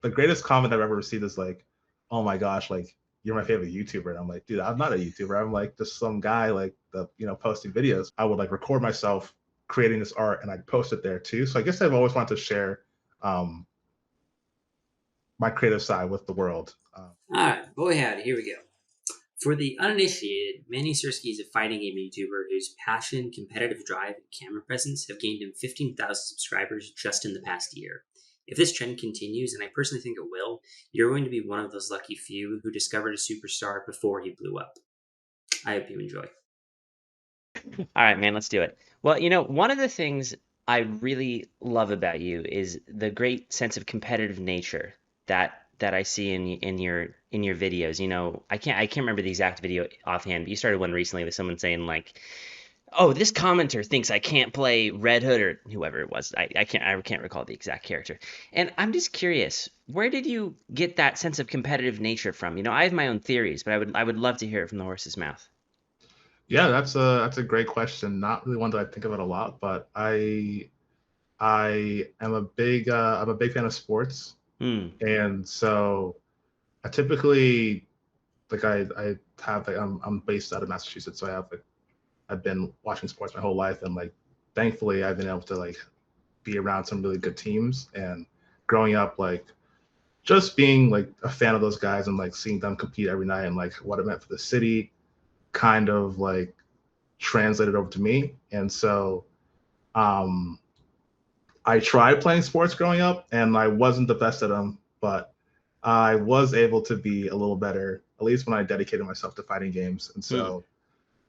the greatest comment I've ever received is like, "Oh my gosh, like you're my favorite YouTuber." And I'm like, dude, I'm not a YouTuber. I'm like just some guy like posting videos. I would like record myself creating this art and I'd post it there too. So I guess I've always wanted to share um, my creative side with the world. All right, go ahead. Here we go. For the uninitiated, Mannysirskiii is a fighting game YouTuber whose passion, competitive drive, and camera presence have gained him 15,000 subscribers just in the past year. If this trend continues, and I personally think it will, you're going to be one of those lucky few who discovered a superstar before he blew up. I hope you enjoy. All right, man, let's do it. Well, one of the things I really love about you is the great sense of competitive nature that I see in your videos. I can't remember the exact video offhand, but you started one recently with someone saying like, "Oh, this commenter thinks I can't play Red Hood," or whoever it was. I can't recall the exact character. And I'm just curious, where did you get that sense of competitive nature from? I have my own theories, but I would love to hear it from the horse's mouth. Yeah, that's a great question. Not really one that I think about a lot, but I am a big fan of sports, Hmm. and so I typically like I have like I'm based out of Massachusetts, so I've been watching sports my whole life, and like thankfully I've been able to like be around some really good teams, and growing up like just being like a fan of those guys and like seeing them compete every night and like what it meant for the city kind of like translated over to me. And so um I tried playing sports growing up and I wasn't the best at them, but I was able to be a little better, at least when I dedicated myself to fighting games. And Hmm. so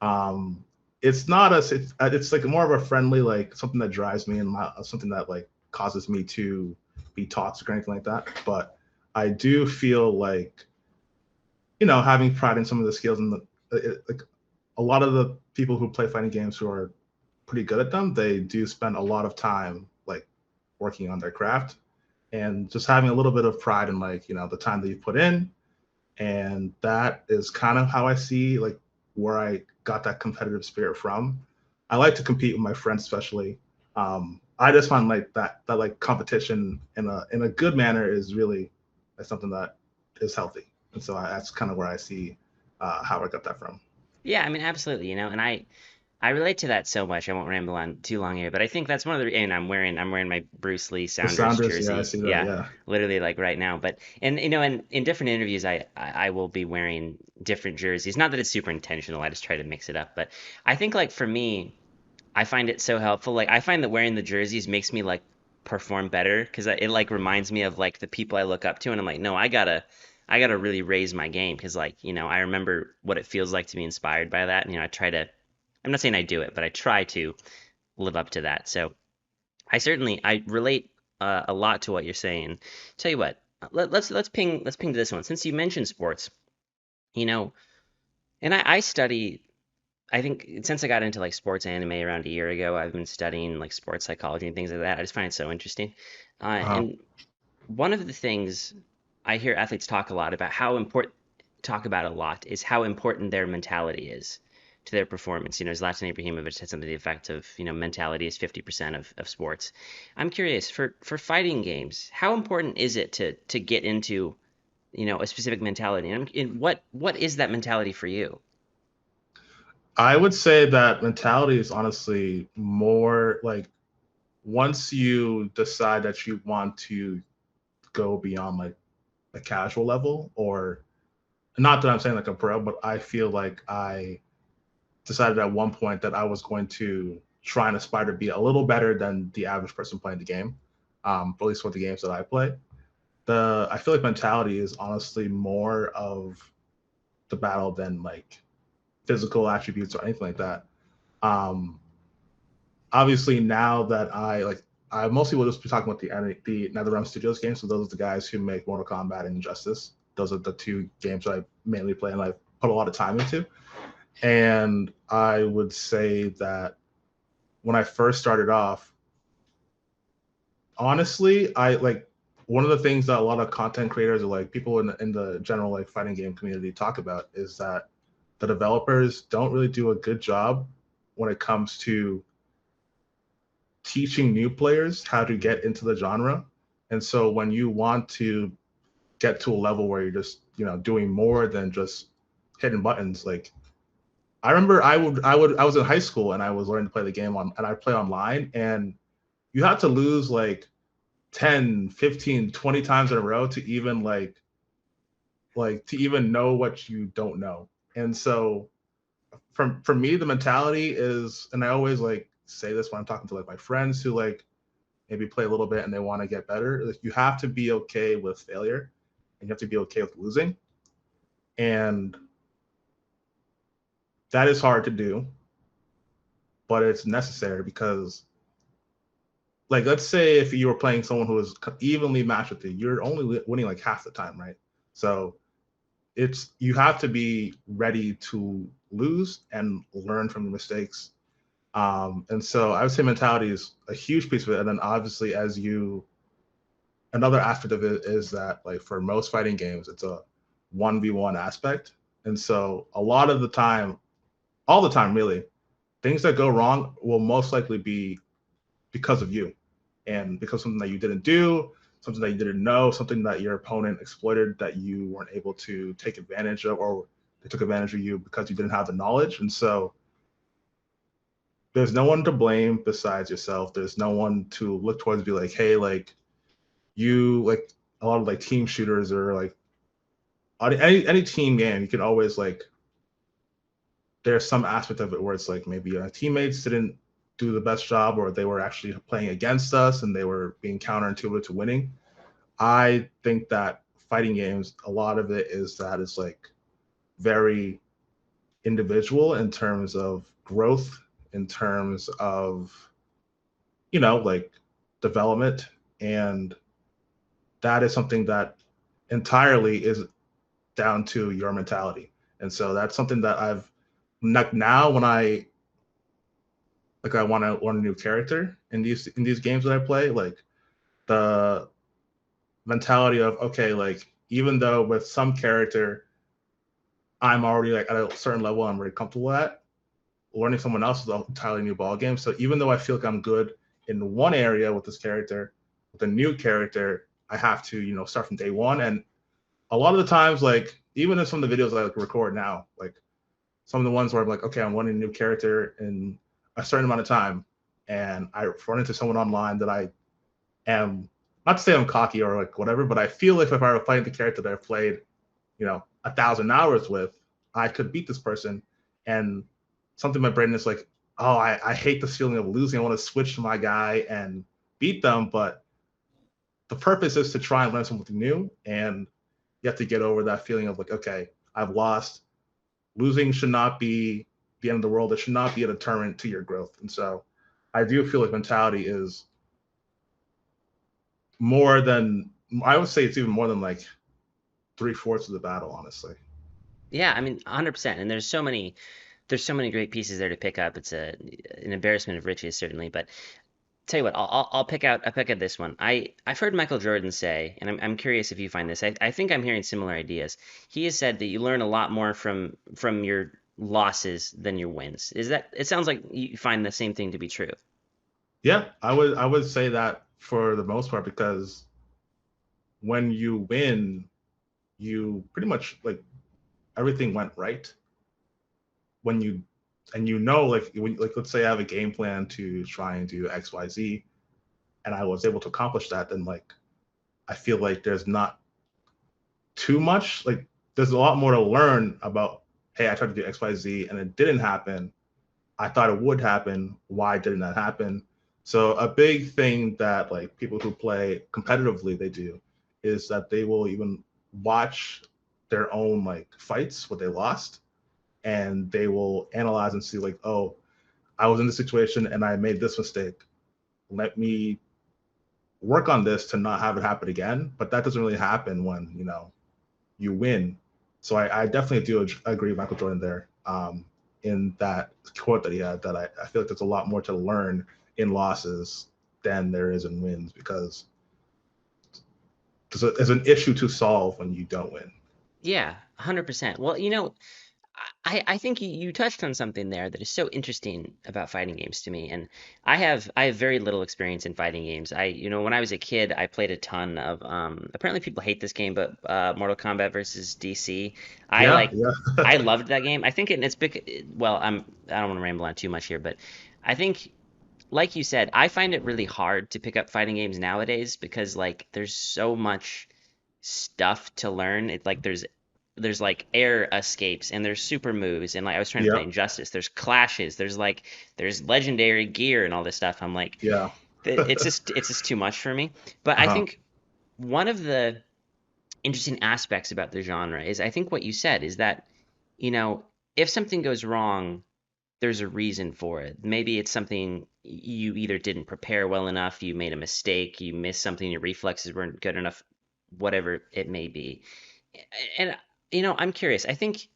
um, it's not it's like more of a friendly, like something that drives me and something that like causes me to be toxic or anything like that. But I do feel like, having pride in some of the skills and like a lot of the people who play fighting games who are pretty good at them, they do spend a lot of time like working on their craft and just having a little bit of pride in like the time that you put in, and that is kind of how I see like where I got that competitive spirit from. I like to compete with my friends, especially. I just find like that like competition in a good manner is really like, something that is healthy, and so that's kind of where I see how I got that from. Yeah, I mean, absolutely, and I relate to that so much. I won't ramble on too long here, but I think that's one of the and I'm wearing my Bruce Lee The Sounders Sounders, yeah, I jersey. see that. Yeah, Yeah. literally like right now. But and in different interviews I will be wearing different jerseys. Not that it's super intentional. I just try to mix it up. But I think like for me, I find it so helpful. Like I find that wearing the jerseys makes me like perform better because it like reminds me of like the people I look up to, and I'm like, no, I gotta really raise my game because like I remember what it feels like to be inspired by that, and I try to. I'm not saying I do it, but I try to live up to that. So I relate a lot to what you're saying. Tell you what, let's ping to this one since you mentioned sports. You know, and I study. I think since I got into like sports anime around a year ago, I've been studying like sports psychology and things like that. I just find it so interesting. Uh, And one of the things I hear athletes talk a lot about talk about a lot is how important their mentality is to their performance. Zlatan Ibrahimovic said something to the effect of, mentality is 50% of sports. I'm curious for fighting games, how important is it to get into, a specific mentality? And what is that mentality for you? I would say that mentality is honestly more like once you decide that you want to go beyond like a casual level, or not that I'm saying like a pro, but I feel like I decided at one point that I was going to try and aspire to be a little better than the average person playing the game, at least for the games that I play. I feel like mentality is honestly more of the battle than like physical attributes or anything like that. Um, Obviously, now that I mostly will just be talking about the NetherRealm Studios games. So those are the guys who make Mortal Kombat and Injustice. Those are the two games that I mainly play and I put a lot of time into. And I would say that when I first started off, honestly, I like one of the things that a lot of content creators or like people in the general like fighting game community talk about is that the developers don't really do a good job when it comes to teaching new players how to get into the genre. And so when you want to get to a level where you're just doing more than just hitting buttons. Like I remember I was in high school and I was learning to play the game and I play online, and you had to lose like 10, 15, 20 times in a row to even to even know what you don't know. And so for me, the mentality is, and I always like say this when I'm talking to like my friends who like maybe play a little bit and they want to get better. Like you have to be okay with failure and you have to be okay with losing. And that is hard to do, but it's necessary because like let's say if you were playing someone who is evenly matched with you, you're only winning like half the time, right? So it's you have to be ready to lose and learn from your mistakes. And so I would say mentality is a huge piece of it. And then obviously another aspect of it is that like for most fighting games, it's a 1v1 aspect. And so a lot of the time, all the time really, things that go wrong will most likely be because of you and because something that you didn't do, something that you didn't know, something that your opponent exploited that you weren't able to take advantage of, or they took advantage of you because you didn't have the knowledge. And so there's no one to blame besides yourself. There's no one to look towards and be like, hey, like you like a lot of like team shooters or like any team game, you can always like there's some aspect of it where it's like maybe our teammates didn't do the best job or they were actually playing against us and they were being counterintuitive to winning. I think that fighting games, a lot of it is that it's like very individual in terms of growth, in terms of, like development. And that is something that entirely is down to your mentality. And so that's something that I've now when I want to learn a new character in these games that I play, like the mentality of okay, like even though with some character I'm already like at a certain level I'm very comfortable at, learning someone else is an entirely new ball game. So even though I feel like I'm good in one area with this character, with a new character, I have to start from day one. And a lot of the times, like even in some of the videos I like record now, like some of the ones where I'm like, okay, I'm learning a new character in a certain amount of time, and I run into someone online that I am not to say I'm cocky or like whatever, but I feel like if I were fighting the character that I've played, 1,000 hours with, I could beat this person. And something in my brain is like, oh, I hate this feeling of losing. I want to switch to my guy and beat them, but the purpose is to try and learn something new. And you have to get over that feeling of like, okay, I've lost. Losing should not be the end of the world. It should not be a deterrent to your growth. And so I do feel like mentality is more than, I would say it's even more than like 3/4 of the battle, honestly. Yeah, I mean, 100%. And there's so many great pieces there to pick up. It's an embarrassment of riches, certainly. But tell you what, I'll pick out this one. I've heard Michael Jordan say, and I'm curious if you find this. I think I'm hearing similar ideas. He has said that you learn a lot more from your losses than your wins. Is that? It sounds like you find the same thing to be true. Yeah, I would say that for the most part because when you win, you pretty much like everything went right. When you and like like let's say I have a game plan to try and do XYZ and I was able to accomplish that, then like I feel like there's not too much like there's a lot more to learn about hey, I tried to do XYZ and it didn't happen. I thought it would happen. Why didn't that happen? So a big thing that like people who play competitively they do is that they will even watch their own like fights what they lost and they will analyze and see like oh I was in this situation and I made this mistake, let me work on this to not have it happen again. But that doesn't really happen when you win. So I definitely do agree with Michael Jordan there, in that quote that he had that I feel like there's a lot more to learn in losses than there is in wins because there's an issue to solve when you don't win. Yeah, 100%. Well, I think you touched on something there that is so interesting about fighting games to me, and I have very little experience in fighting games. When I was a kid, I played a ton of apparently people hate this game, but Mortal Kombat versus DC. I Yeah, like I yeah. loved that game. I think it's big. Well, I don't want to ramble on too much here, but I think like you said, I find it really hard to pick up fighting games nowadays because like there's so much stuff to learn. It like there's like air escapes and there's super moves and like I was trying to play Yeah, Injustice. There's clashes. There's legendary gear and all this stuff. I'm like yeah. it's just too much for me. But I Uh-huh. think one of the interesting aspects about the genre is I think what you said is that you know if something goes wrong there's a reason for it. Maybe it's something you either didn't prepare well enough, you made a mistake, you missed something, your reflexes weren't good enough, whatever it may be. And I'm curious. I think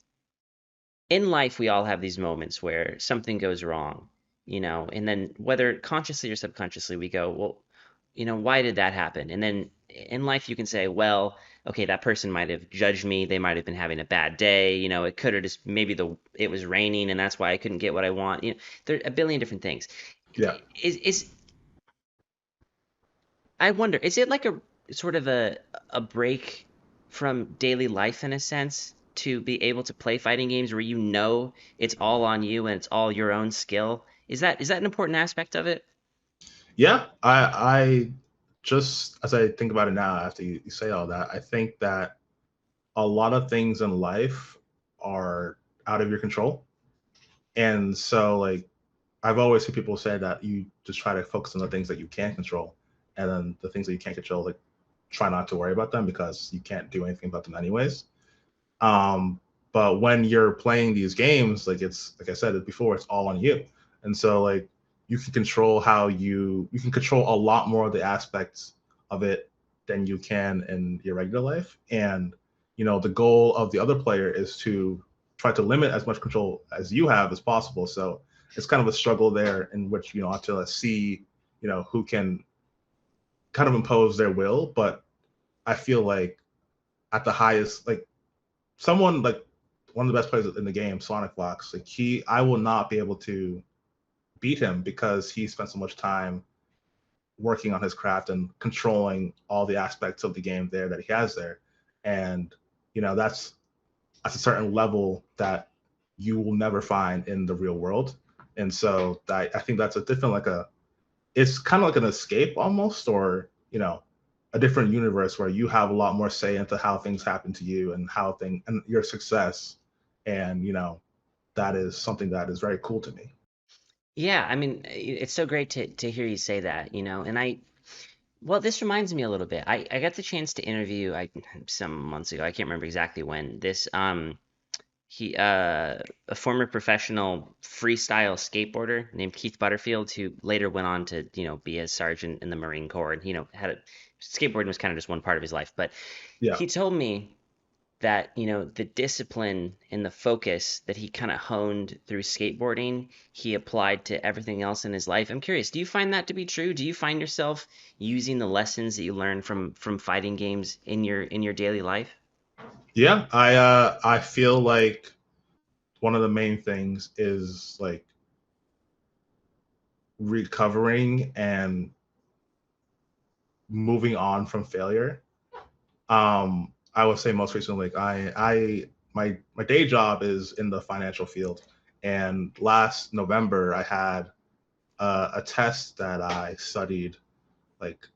in life we all have these moments where something goes wrong, and then whether consciously or subconsciously we go, well, why did that happen? And then in life you can say, well, okay, that person might have judged me, they might have been having a bad day, it could have just maybe the it was raining and that's why I couldn't get what I want. There are a billion different things. Yeah. Is I wonder, is it like a sort of a break from daily life in a sense to be able to play fighting games where it's all on you and it's all your own skill? Is that an important aspect of it? Yeah, I just as I think about it now, after you say all that, I think that a lot of things in life are out of your control. And so like I've always seen people say that you just try to focus on the things that you can control, and then the things that you can't control, like try not to worry about them because you can't do anything about them anyways. Um, but when you're playing these games, like it's like I said it before, it's all on you. And so like you can control you can control a lot more of the aspects of it than you can in your regular life. And the goal of the other player is to try to limit as much control as you have as possible. So it's kind of a struggle there in which have to see who can kind of impose their will. But I feel like at the highest, like someone like one of the best players in the game, Sonic Fox, like I will not be able to beat him because he spent so much time working on his craft and controlling all the aspects of the game there that he has there. And that's a certain level that you will never find in the real world. And so I think that's a different it's kind of like an escape almost, or a different universe where you have a lot more say into how things happen to you and and your success. And that is something that is very cool to me. Yeah, I mean, it's so great to hear you say that, and well, this reminds me a little bit. I got the chance to interview some months ago. I can't remember exactly when. This he a former professional freestyle skateboarder named Keith Butterfield who later went on to, be a sergeant in the Marine Corps and, skateboarding was kind of just one part of his life, but Yeah. he told me that the discipline and the focus that he kind of honed through skateboarding he applied to everything else in his life. I'm curious, do you find that to be true? Do you find yourself using the lessons that you learn from fighting games in your daily life? Yeah, I feel like one of the main things is like recovering and moving on from failure. I would say most recently, like my day job is in the financial field, and last November I had a test that I studied like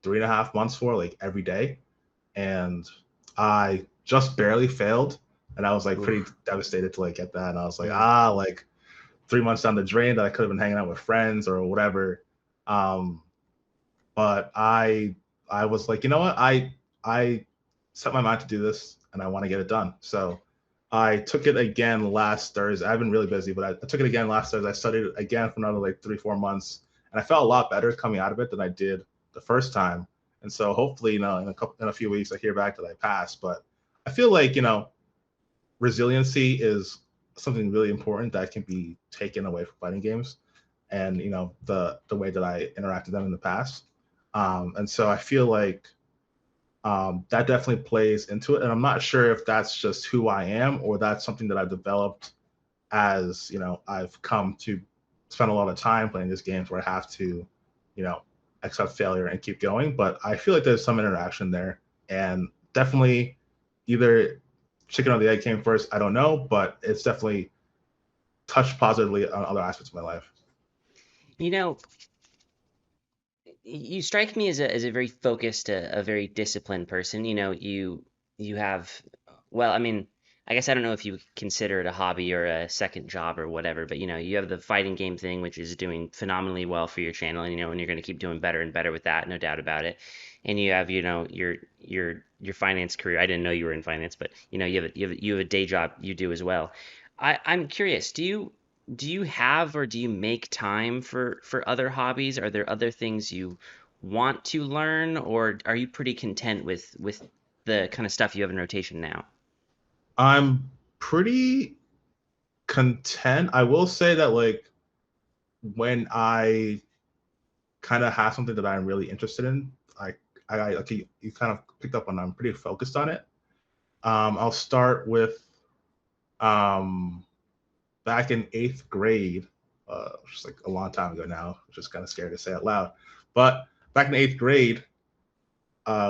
3.5 months for, like every day, and I just barely failed, and I was like pretty Oof. devastated to like get that, and I was like Mm. like 3 months down the drain that I could have been hanging out with friends or whatever. Um, but I was like, you know what, I set my mind to do this and I want to get it done. So I took it again last Thursday. I've been really busy, but I took it again last Thursday. I studied it again for another like 3-4 months, and I felt a lot better coming out of it than I did the first time. And so hopefully, in a few weeks, I hear back that I passed. But I feel like resiliency is something really important that can be taken away from fighting games, and the way that I interacted with them in the past. And so I feel like That definitely plays into it. And I'm not sure if that's just who I am or that's something that I've developed as, I've come to spend a lot of time playing these games where I have to, you know, accept failure and keep going. But I feel like there's some interaction there, and definitely either chicken or the egg came first. I don't know, but it's definitely touched positively on other aspects of my life. You know, you strike me as a very focused, a very disciplined person. You have, well, I mean, I guess I don't know if you consider it a hobby or a second job or whatever, but you have the fighting game thing, which is doing phenomenally well for your channel, and and you're going to keep doing better and better with that, no doubt about it. And you have, your finance career. I didn't know you were in finance, but you have a day job you do as well. I'm curious, do you have or do you make time for other hobbies? Are there other things you want to learn, or are you pretty content with the kind of stuff you have in rotation now? I'm pretty content. I will say that like when I kind of have something that I'm really interested in, like you kind of picked up on, I'm pretty focused on it. I'll start with um, back in eighth grade, which is like a long time ago now, which is kind of scary to say out loud. But back in eighth grade,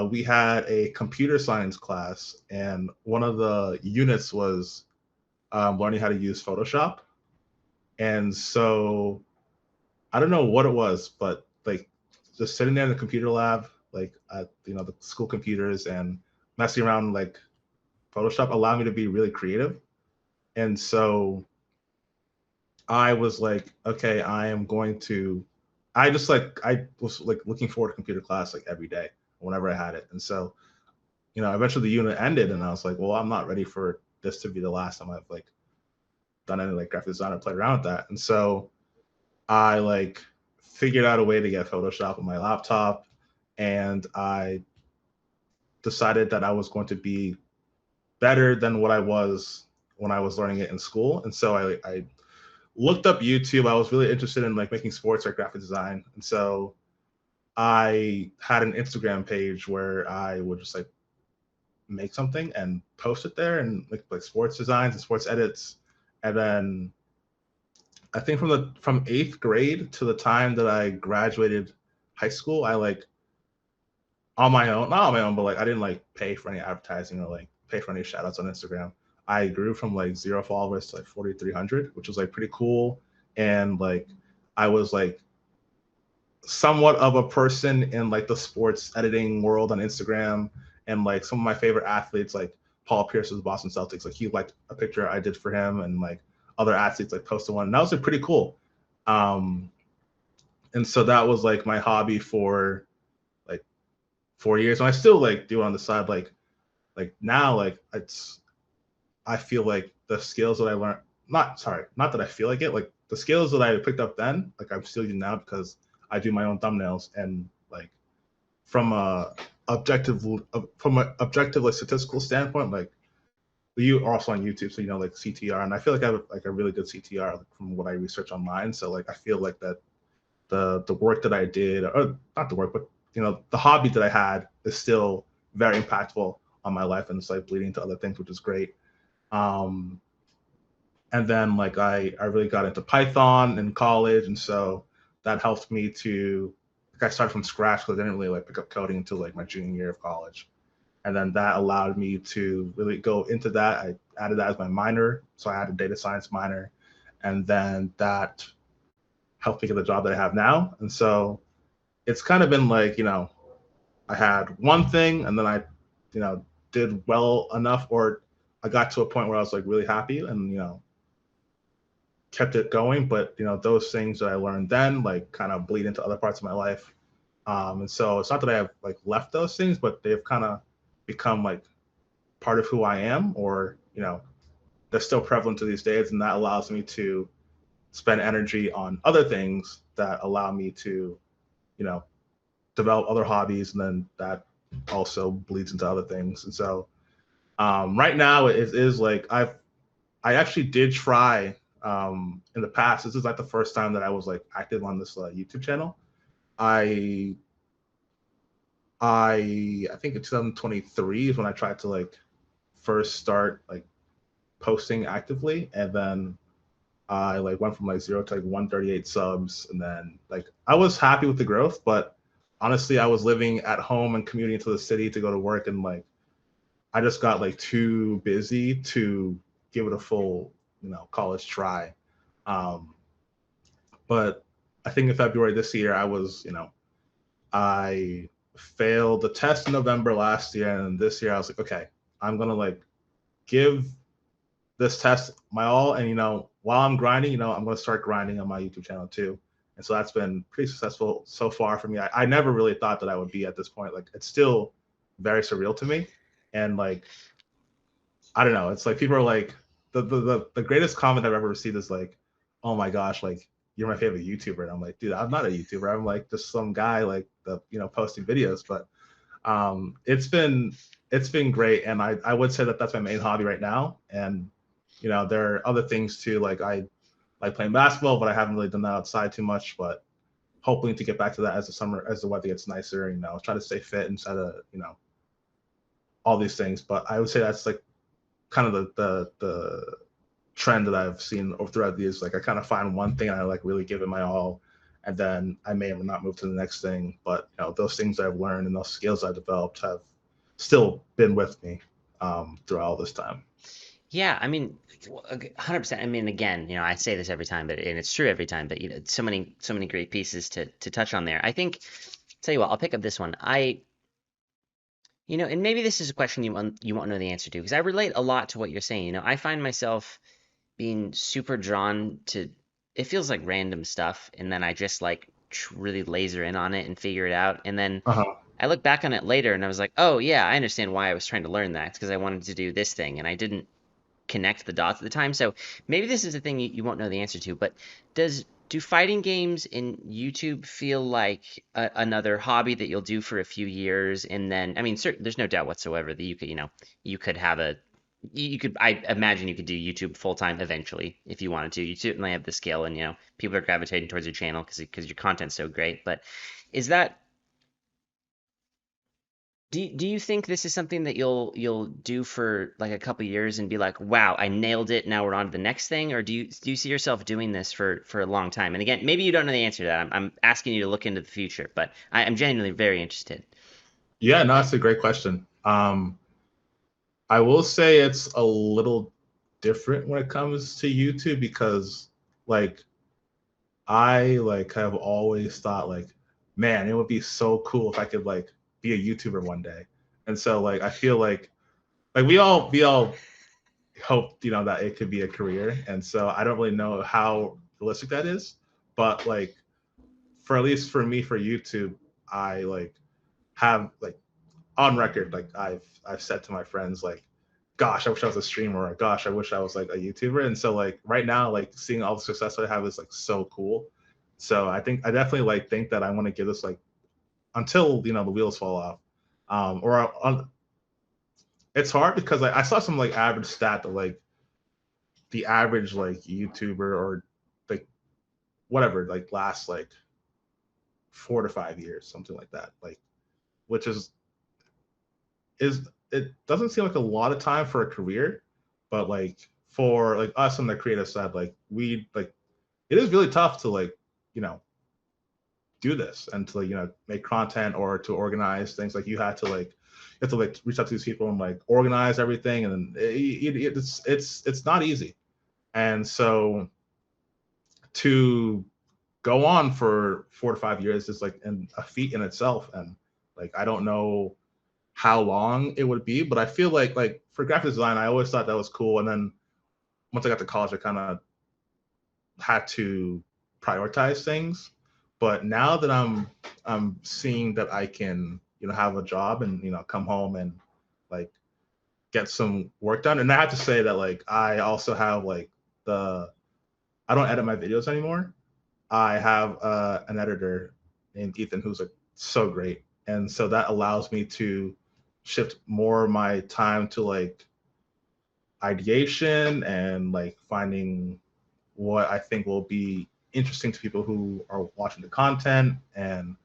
we had a computer science class, and one of the units was learning how to use Photoshop. And so I don't know what it was, but like just sitting there in the computer lab, like at the school computers and messing around like Photoshop allowed me to be really creative. And so I was like, okay, I am going to. I was like looking forward to computer class like every day whenever I had it. And so eventually the unit ended, and I was like, well, I'm not ready for this to be the last time I've like done any like graphic design or played around with that. And so I like figured out a way to get Photoshop on my laptop, and I decided that I was going to be better than what I was when I was learning it in school. And so I looked up YouTube. I was really interested in like making sports or graphic design, and so I had an Instagram page where I would just like make something and post it there and like sports designs and sports edits. And then I think from eighth grade to the time that I graduated high school, I like on my own, not on my own, but like I didn't like pay for any advertising or like pay for any shout outs on Instagram. I grew from like 0 followers to like 4,300, which was like pretty cool. And like I was like somewhat of a person in like the sports editing world on Instagram. And like some of my favorite athletes, like Paul Pierce of the Boston Celtics, like he liked a picture I did for him, and like other athletes like posted one. And that was like pretty cool. Um, and so that was like my hobby for like 4 years. And I still like do it on the side, like now, like I feel like the skills that I learned, not that I feel like it, like the skills that I picked up then, like I'm still using now because I do my own thumbnails. And like from a objective from a objective like statistical standpoint, like you are also on YouTube, so like CTR, and I feel like I have like a really good CTR like, from what I research online. So like I feel like that the work that I did, or not the work, but the hobby that I had is still very impactful on my life, and it's like bleeding to other things, which is great. Um, and then like I really got into Python in college, and so that helped me to like I started from scratch because I didn't really like pick up coding until like my junior year of college. And then that allowed me to really go into that. I added that as my minor, so I had a data science minor, and then that helped me get the job that I have now. And so it's kind of been like I had one thing, and then I did well enough, or I got to a point where I was like really happy, and kept it going. But those things that I learned then like kind of bleed into other parts of my life. And so it's not that I have like left those things, but they've kind of become like part of who I am, or they're still prevalent to these days, and that allows me to spend energy on other things that allow me to you know develop other hobbies, and then that also bleeds into other things. And so right now it is like I actually did try in the past. This is like the first time that I was like active on this YouTube channel. I I think in 2023 is when I tried to like first start like posting actively, and then I like went from like 0 to like 138 subs, and then like I was happy with the growth, but honestly, I was living at home and commuting to the city to go to work, and like I just got like too busy to give it a full, college try. Um, but I think in February this year, I failed the test in November last year, and this year I was like, okay, I'm gonna like give this test my all, and while I'm grinding, I'm gonna start grinding on my YouTube channel too. And so that's been pretty successful so far for me. I never really thought that I would be at this point. Like it's still very surreal to me, and like I don't know. It's like people are like the greatest comment I've ever received is like, "Oh my gosh, like you're my favorite YouTuber." And I'm like, dude, I'm not a YouTuber. I'm like just some guy like the posting videos. But it's been great, and I would say that that's my main hobby right now. And there are other things too. Like I like playing basketball, but I haven't really done that outside too much. But hoping to get back to that as the weather gets nicer. Try to stay fit instead of all these things. But I would say that's like kind of the trend that I've seen over throughout the years. Like I kind of find one thing and I like really give it my all, and then I may or may not move to the next thing. But those things I've learned and those skills I've developed have still been with me throughout all this time. Yeah, I mean, 100%. I mean, again, I say this every time, but and it's true every time. But so many great pieces to touch on there. I think, tell you what, I'll pick up this one. And maybe this is a question you won't know the answer to because I relate a lot to what you're saying. I find myself being super drawn to. It feels like random stuff, and then I just like really laser in on it and figure it out, and then Uh-huh. I look back on it later and I was like, oh yeah, I understand why I was trying to learn that. It's because I wanted to do this thing, and I didn't connect the dots at the time. So maybe this is a thing you won't know the answer to, but do fighting games in YouTube feel like another hobby that you'll do for a few years, and then I mean, there's no doubt whatsoever that you could have a you could I imagine you could do YouTube full time eventually if you wanted to. You certainly have the skill, and people are gravitating towards your channel because your content's so great. But is that do you think this is something that you'll do for like a couple years and be like, wow, I nailed it. Now we're on to the next thing, or do you see yourself doing this for a long time? And again, maybe you don't know the answer to that. I'm asking you to look into the future, but I'm genuinely very interested. Yeah, no, that's a great question. I will say it's a little different when it comes to YouTube because like I like have always thought like, man, it would be so cool if I could like be a YouTuber one day. And so like I feel like we all hope that it could be a career. And so I don't really know how realistic that is, but like for at least for me for YouTube, I like have like on record like I've said to my friends like, gosh, I wish I was a streamer, or gosh, I wish I was like a YouTuber. And so like right now, like seeing all the success I have is like so cool. So I definitely like think that I want to give this like until the wheels fall off. Or it's hard because like I saw some like average stat that like the average like YouTuber or like whatever like lasts like 4 to 5 years, something like that. Like which is it doesn't seem like a lot of time for a career, but like for like us on the creative side, like we like it is really tough to like you know do this and to like, make content or to organize things. Like you have to like reach out to these people and like organize everything, and then it's not easy. And so to go on for 4 to 5 years is like a feat in itself. And like I don't know how long it would be, but I feel like for graphic design, I always thought that was cool. And then once I got to college, I kind of had to prioritize things. But now that I'm seeing that I can have a job and come home and like get some work done. And I have to say that like I also have like the I don't edit my videos anymore. I have an editor named Ethan who's like so great, and so that allows me to shift more of my time to like ideation and like finding what I think will be interesting to people who are watching the content. And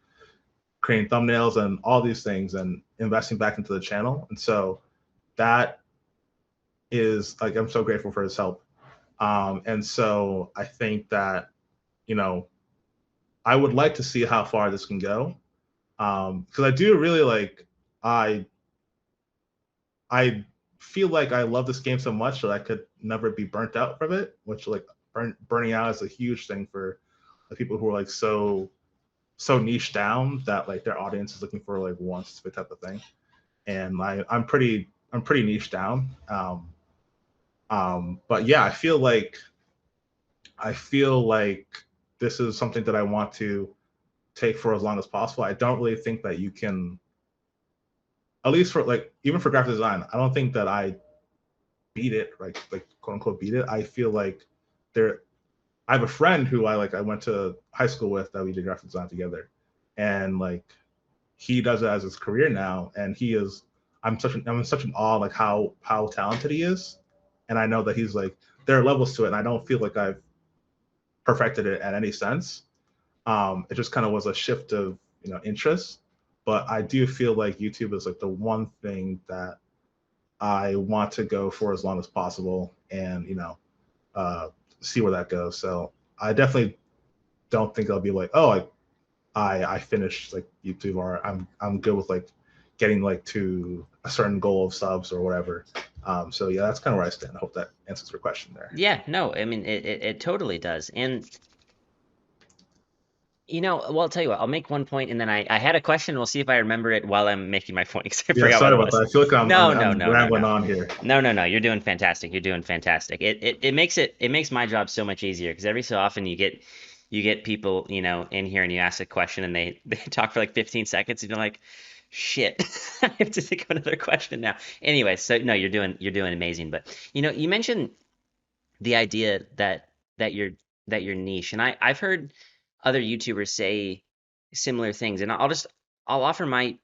creating thumbnails and all these things and investing back into the channel. And so that is like, I'm so grateful for his help. And so I think that, you know, I would like to see how far this can go. Because I do really like, I I feel like I love this game so much that I could never be burnt out from it, which like burning out is a huge thing for the people who are like so niche down that like their audience is looking for like one specific type of thing. And I'm pretty niche down. But yeah, I feel like this is something that I want to take for as long as possible. I don't really think that you can, at least for like even for graphic design, I don't think that I beat it, like quote unquote beat it. I feel like there I have a friend who I went to high school with that we did graphic design together. And like he does it as his career now, and I'm in such an awe like how talented he is. And I know that he's like there are levels to it, and I don't feel like I've perfected it at any sense. It just kind of was a shift of interest. But I do feel like YouTube is like the one thing that I want to go for as long as possible, and uh, see where that goes. So I definitely don't think I'll be like, oh, I finished like YouTube, or I'm good with like getting like to a certain goal of subs or whatever. So yeah, that's kind of where I stand. I hope that answers your question there. Yeah, no, I mean it totally does. And well, I'll tell you what, I'll make one point and then I had a question. We'll see if I remember it while I'm making my point because I Yeah, forgot what sorry it about was. that. I feel like I'm, No, I'm, no, I'm no, no, rambling no. on here. No, no, no. You're doing fantastic. You're doing fantastic. It makes my job so much easier because every so often you get people, in here and you ask a question and they talk for like 15 seconds and you're like, shit, I have to think of another question now. Anyway, so no, you're doing amazing. But you mentioned the idea that you're that you're niche, and I've heard other YouTubers say similar things, and I'll offer my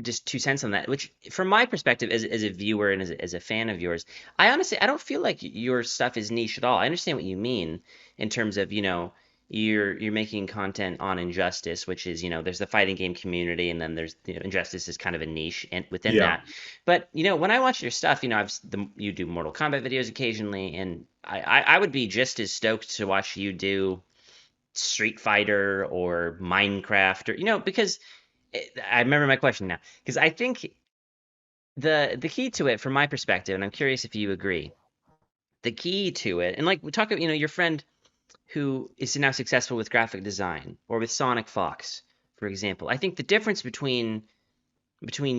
just 2 cents on that. Which, from my perspective, as a viewer and as a fan of yours, I don't feel like your stuff is niche at all. I understand what you mean in terms of you're making content on injustice, which is there's the fighting game community, and then there's injustice is kind of a niche and within Yeah. that. But when I watch your stuff, you do Mortal Kombat videos occasionally, and I would be just as stoked to watch you do Street Fighter or Minecraft or because I remember my question now, because I think the key to it, from my perspective, and I'm curious if you agree, the key to it, and like we talk about, your friend who is now successful with graphic design or with Sonic Fox, for example. I think the difference between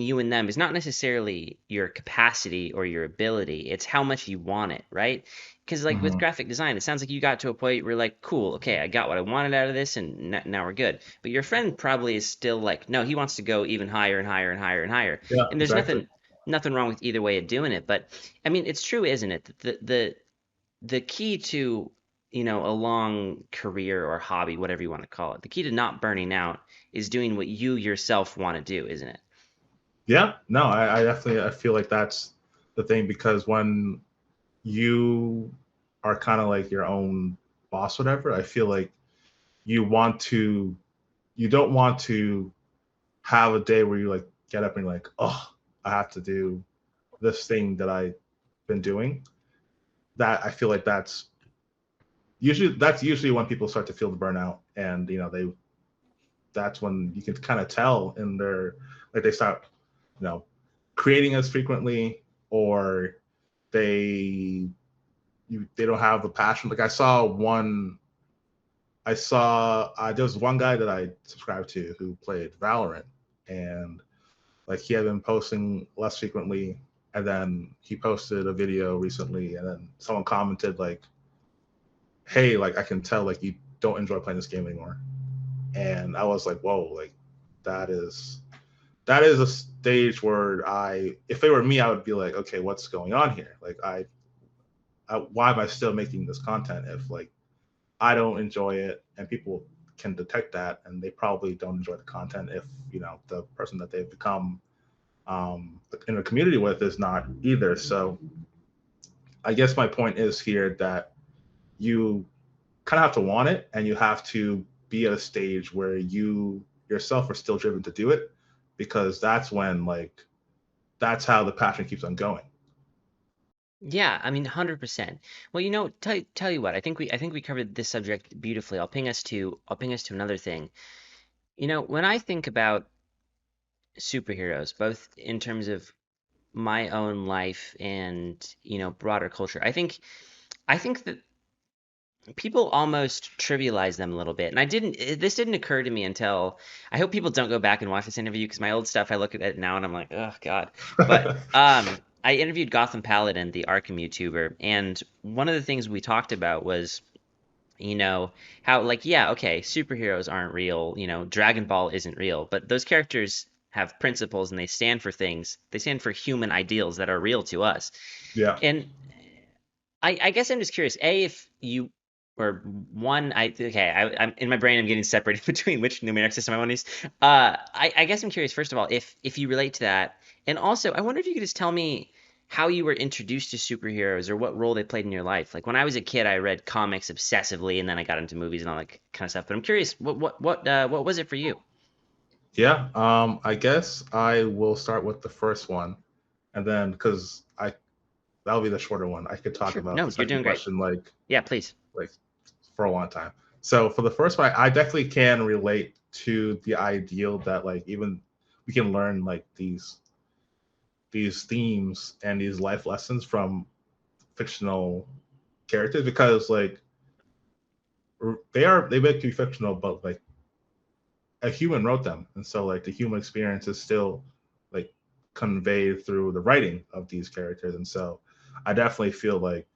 you and them is not necessarily your capacity or your ability, it's how much you want it, right? Because like with Hmm. graphic design, it sounds like you got to a point where like, cool, okay, I got what I wanted out of this, and now we're good. But your friend probably is still like, no, he wants to go even higher and higher and higher and higher. Yeah, And there's exactly. nothing wrong with either way of doing it. But I mean, it's true, isn't it? The key to a long career or hobby, whatever you want to call it, the key to not burning out is doing what you yourself want to do, isn't it? Yeah, no, I definitely I feel like that's the thing, because when you are kind of like your own boss, whatever, I feel like you want to you don't want to have a day where you like get up and you're like, oh, I have to do this thing that I've been doing. That I feel like that's usually when people start to feel the burnout, and that's when you can kind of tell in their, like, they start you know creating as frequently, or they they don't have the passion. Like there was one guy that I subscribed to who played Valorant, and like he had been posting less frequently, and then he posted a video recently, and then someone commented like, hey, like I can tell like you don't enjoy playing this game anymore. And I was like, whoa, like that is a stage where if it were me, I would be like, okay, what's going on here? Like why am I still making this content if like I don't enjoy it, and people can detect that, and they probably don't enjoy the content if the person that they've become in a community with is not either. So I guess my point is here that you kind of have to want it, and you have to be at a stage where you yourself are still driven to do it, because that's when like that's how the passion keeps on going. Yeah, I mean, 100%. Well, tell you what, I think we covered this subject beautifully. I'll ping us to another thing. When I think about superheroes, both in terms of my own life and, broader culture, I think that people almost trivialize them a little bit. And this didn't occur to me until, I hope people don't go back and watch this interview because my old stuff, I look at it now and I'm like, oh God. But I interviewed Gotham Paladin, the Arkham YouTuber, and one of the things we talked about was, how, like, yeah, okay, superheroes aren't real, Dragon Ball isn't real, but those characters have principles and they stand for things. They stand for human ideals that are real to us. Yeah. And I guess I'm just curious, A, if you or one, I'm in my brain, I'm getting separated between which numeric system I want to use. I guess I'm curious, first of all, if you relate to that, and also I wonder if you could just tell me how you were introduced to superheroes or what role they played in your life. Like when I was a kid, I read comics obsessively, and then I got into movies and all that kind of stuff. But I'm curious, what was it for you? Yeah. I guess I will start with the first one, and then because I that'll be the shorter one. I could talk Sure. about No, the you're second doing great. question Yeah, please. like for a long time. So for the first one, I definitely can relate to the ideal that like even we can learn like these themes and these life lessons from fictional characters, because like they may be fictional, but like a human wrote them, and so like the human experience is still like conveyed through the writing of these characters, and so I definitely feel like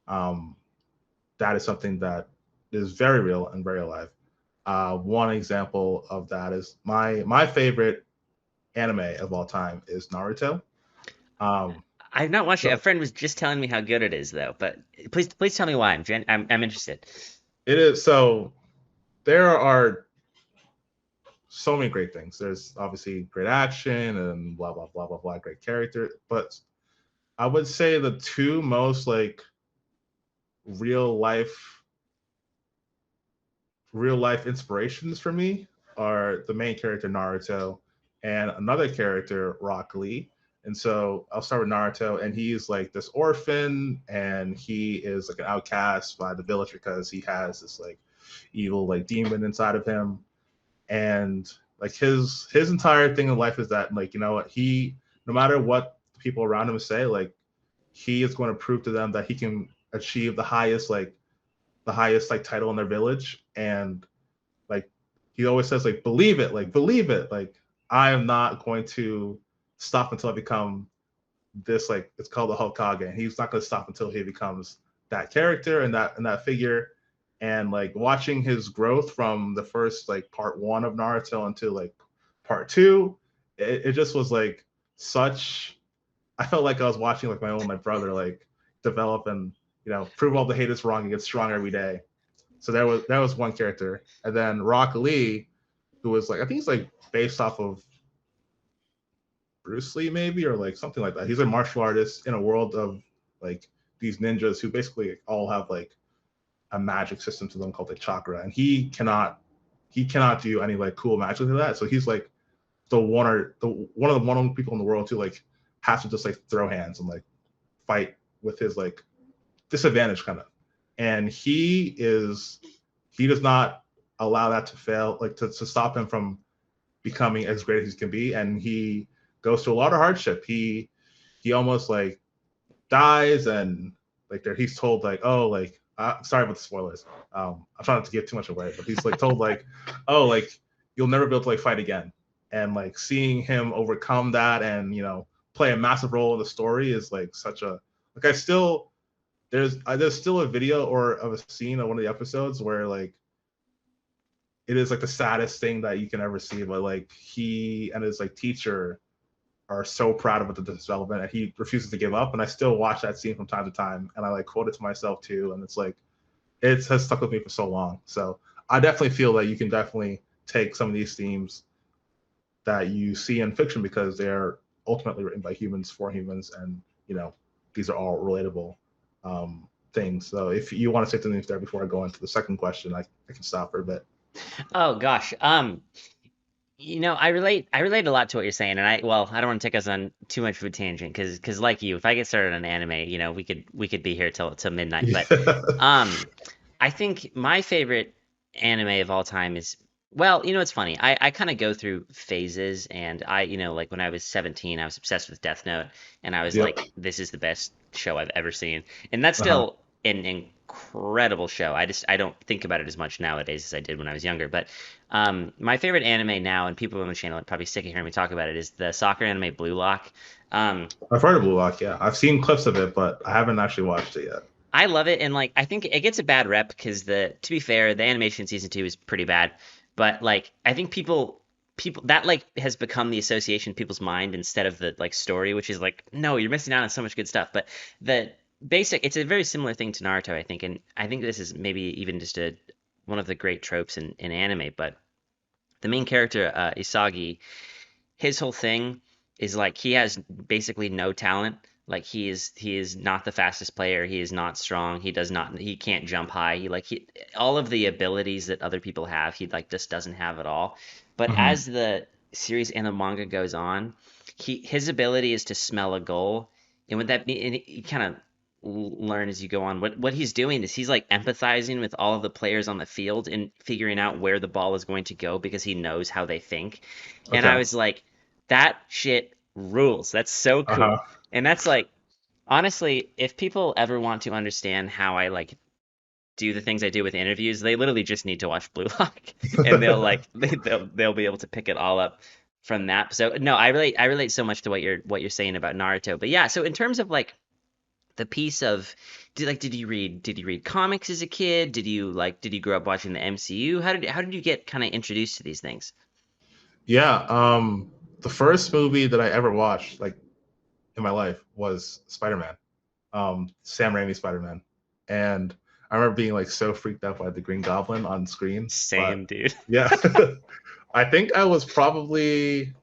um, that is something that is very real and very alive. One example of that is my favorite anime of all time is Naruto. Um, I've not watched it. A so friend was just telling me how good it is, though. But please tell me why. I'm interested. it is so there are so many great things. There's obviously great action and blah blah blah blah blah, great character. But I would say the two most like real life real life inspirations for me are the main character Naruto and another character Rock Lee. And so I'll start with Naruto, and he's like this orphan, and he is like an outcast by the village because he has this like evil like demon inside of him. And like his entire thing in life is that like, you know what, he, no matter what people around him say, like he is going to prove to them that he can achieve the highest like title in their village. And like he always says like believe it, like I am not going to stop until I become this, like it's called the Hokage, and he's not going to stop until he becomes that character and that figure. And like watching his growth from the first like part one of Naruto into like part two, it just was like such. I felt like I was watching like my own like brother like develop and prove all the haters wrong and get stronger every day. So that was one character, and then Rock Lee, who was like I think he's like based off of Bruce Lee maybe, or like something like that. He's a martial artist in a world of like these ninjas who basically all have like a magic system to them called the chakra, and he cannot do any like cool magic to that. So he's like the one of the one people in the world who like has to just like throw hands and like fight with his like disadvantage kind of. And he does not allow that to fail, like to stop him from becoming as great as he can be. And he goes through a lot of hardship. He almost like dies, and like there he's told like, oh, like sorry about the spoilers. I'm trying not to give too much away, but he's like told like, oh, like you'll never be able to like fight again. And like seeing him overcome that and play a massive role in the story is like such a like I still there's still a video or of a scene of one of the episodes where like it is like the saddest thing that you can ever see, but like he and his like teacher are so proud of the development, and he refuses to give up. And I still watch that scene from time to time, and I like quote it to myself too. And it's like it has stuck with me for so long. So I definitely feel that you can definitely take some of these themes that you see in fiction because they're ultimately written by humans for humans, and these are all relatable things. So if you want to say something there before I go into the second question, I can stop for a bit. Oh gosh. I relate a lot to what you're saying, and I don't want to take us on too much of a tangent because like you, if I get started on anime, we could be here till midnight. But Yeah. um, I think my favorite anime of all time is, well, it's funny. I kind of go through phases, and like when I was 17, I was obsessed with Death Note, and I was Yep. like, this is the best show I've ever seen. And that's Uh-huh. still an incredible show. I don't think about it as much nowadays as I did when I was younger. But my favorite anime now, and people on the channel are probably sick of hearing me talk about it, is the soccer anime Blue Lock. Um, I've heard of Blue Lock, yeah. I've seen clips of it, but I haven't actually watched it yet. I love it, and like I think it gets a bad rep because to be fair, the animation in season two is pretty bad. But like I think people that like has become the association in people's mind instead of the like story, which is like, no, you're missing out on so much good stuff. But the it's a very similar thing to Naruto, I think, and I think this is maybe even just one of the great tropes in anime. But the main character, Isagi, his whole thing is like he has basically no talent. Like he is not the fastest player. He is not strong. He can't jump high. He all of the abilities that other people have, he like just doesn't have at all. But Hmm. as the series and the manga goes on, his ability is to smell a goal. And with that be, and you kind of learn as you go on, what he's doing is he's like empathizing with all of the players on the field and figuring out where the ball is going to go because he knows how they think. And I Okay. was like, that shit rules. That's so cool. Uh-huh. And that's like, honestly, if people ever want to understand how I like do the things I do with interviews, they literally just need to watch Blue Lock, and they'll like they'll be able to pick it all up from that. So no, I relate so much to what you're saying about Naruto. But yeah, so in terms of like the piece of did you read comics as a kid? Did you grow up watching the MCU? How did you get kind of introduced to these things? Yeah. The first movie that I ever watched, like in my life, was Spider-Man. Sam Raimi Spider-Man. And I remember being like so freaked out by the Green Goblin on screen. But Same, dude. yeah. I think I was probably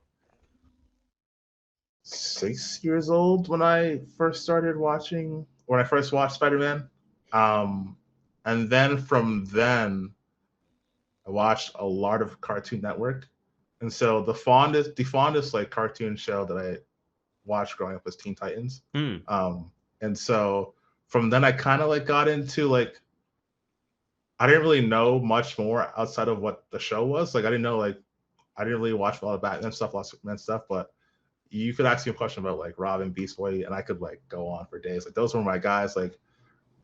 6 years old when I first started watching when I first watched Spider-Man. Um and then from then I watched a lot of Cartoon Network. And so the fondest like cartoon show that I watched growing up was Teen Titans. Hmm. And so from then I kind of like got into like I didn't really know much more outside of what the show was. Like I didn't really watch a lot of Batman stuff, a lot of Superman stuff, but you could ask me a question about like Robin, Beast Boy, and I could like go on for days. Like those were my guys. Like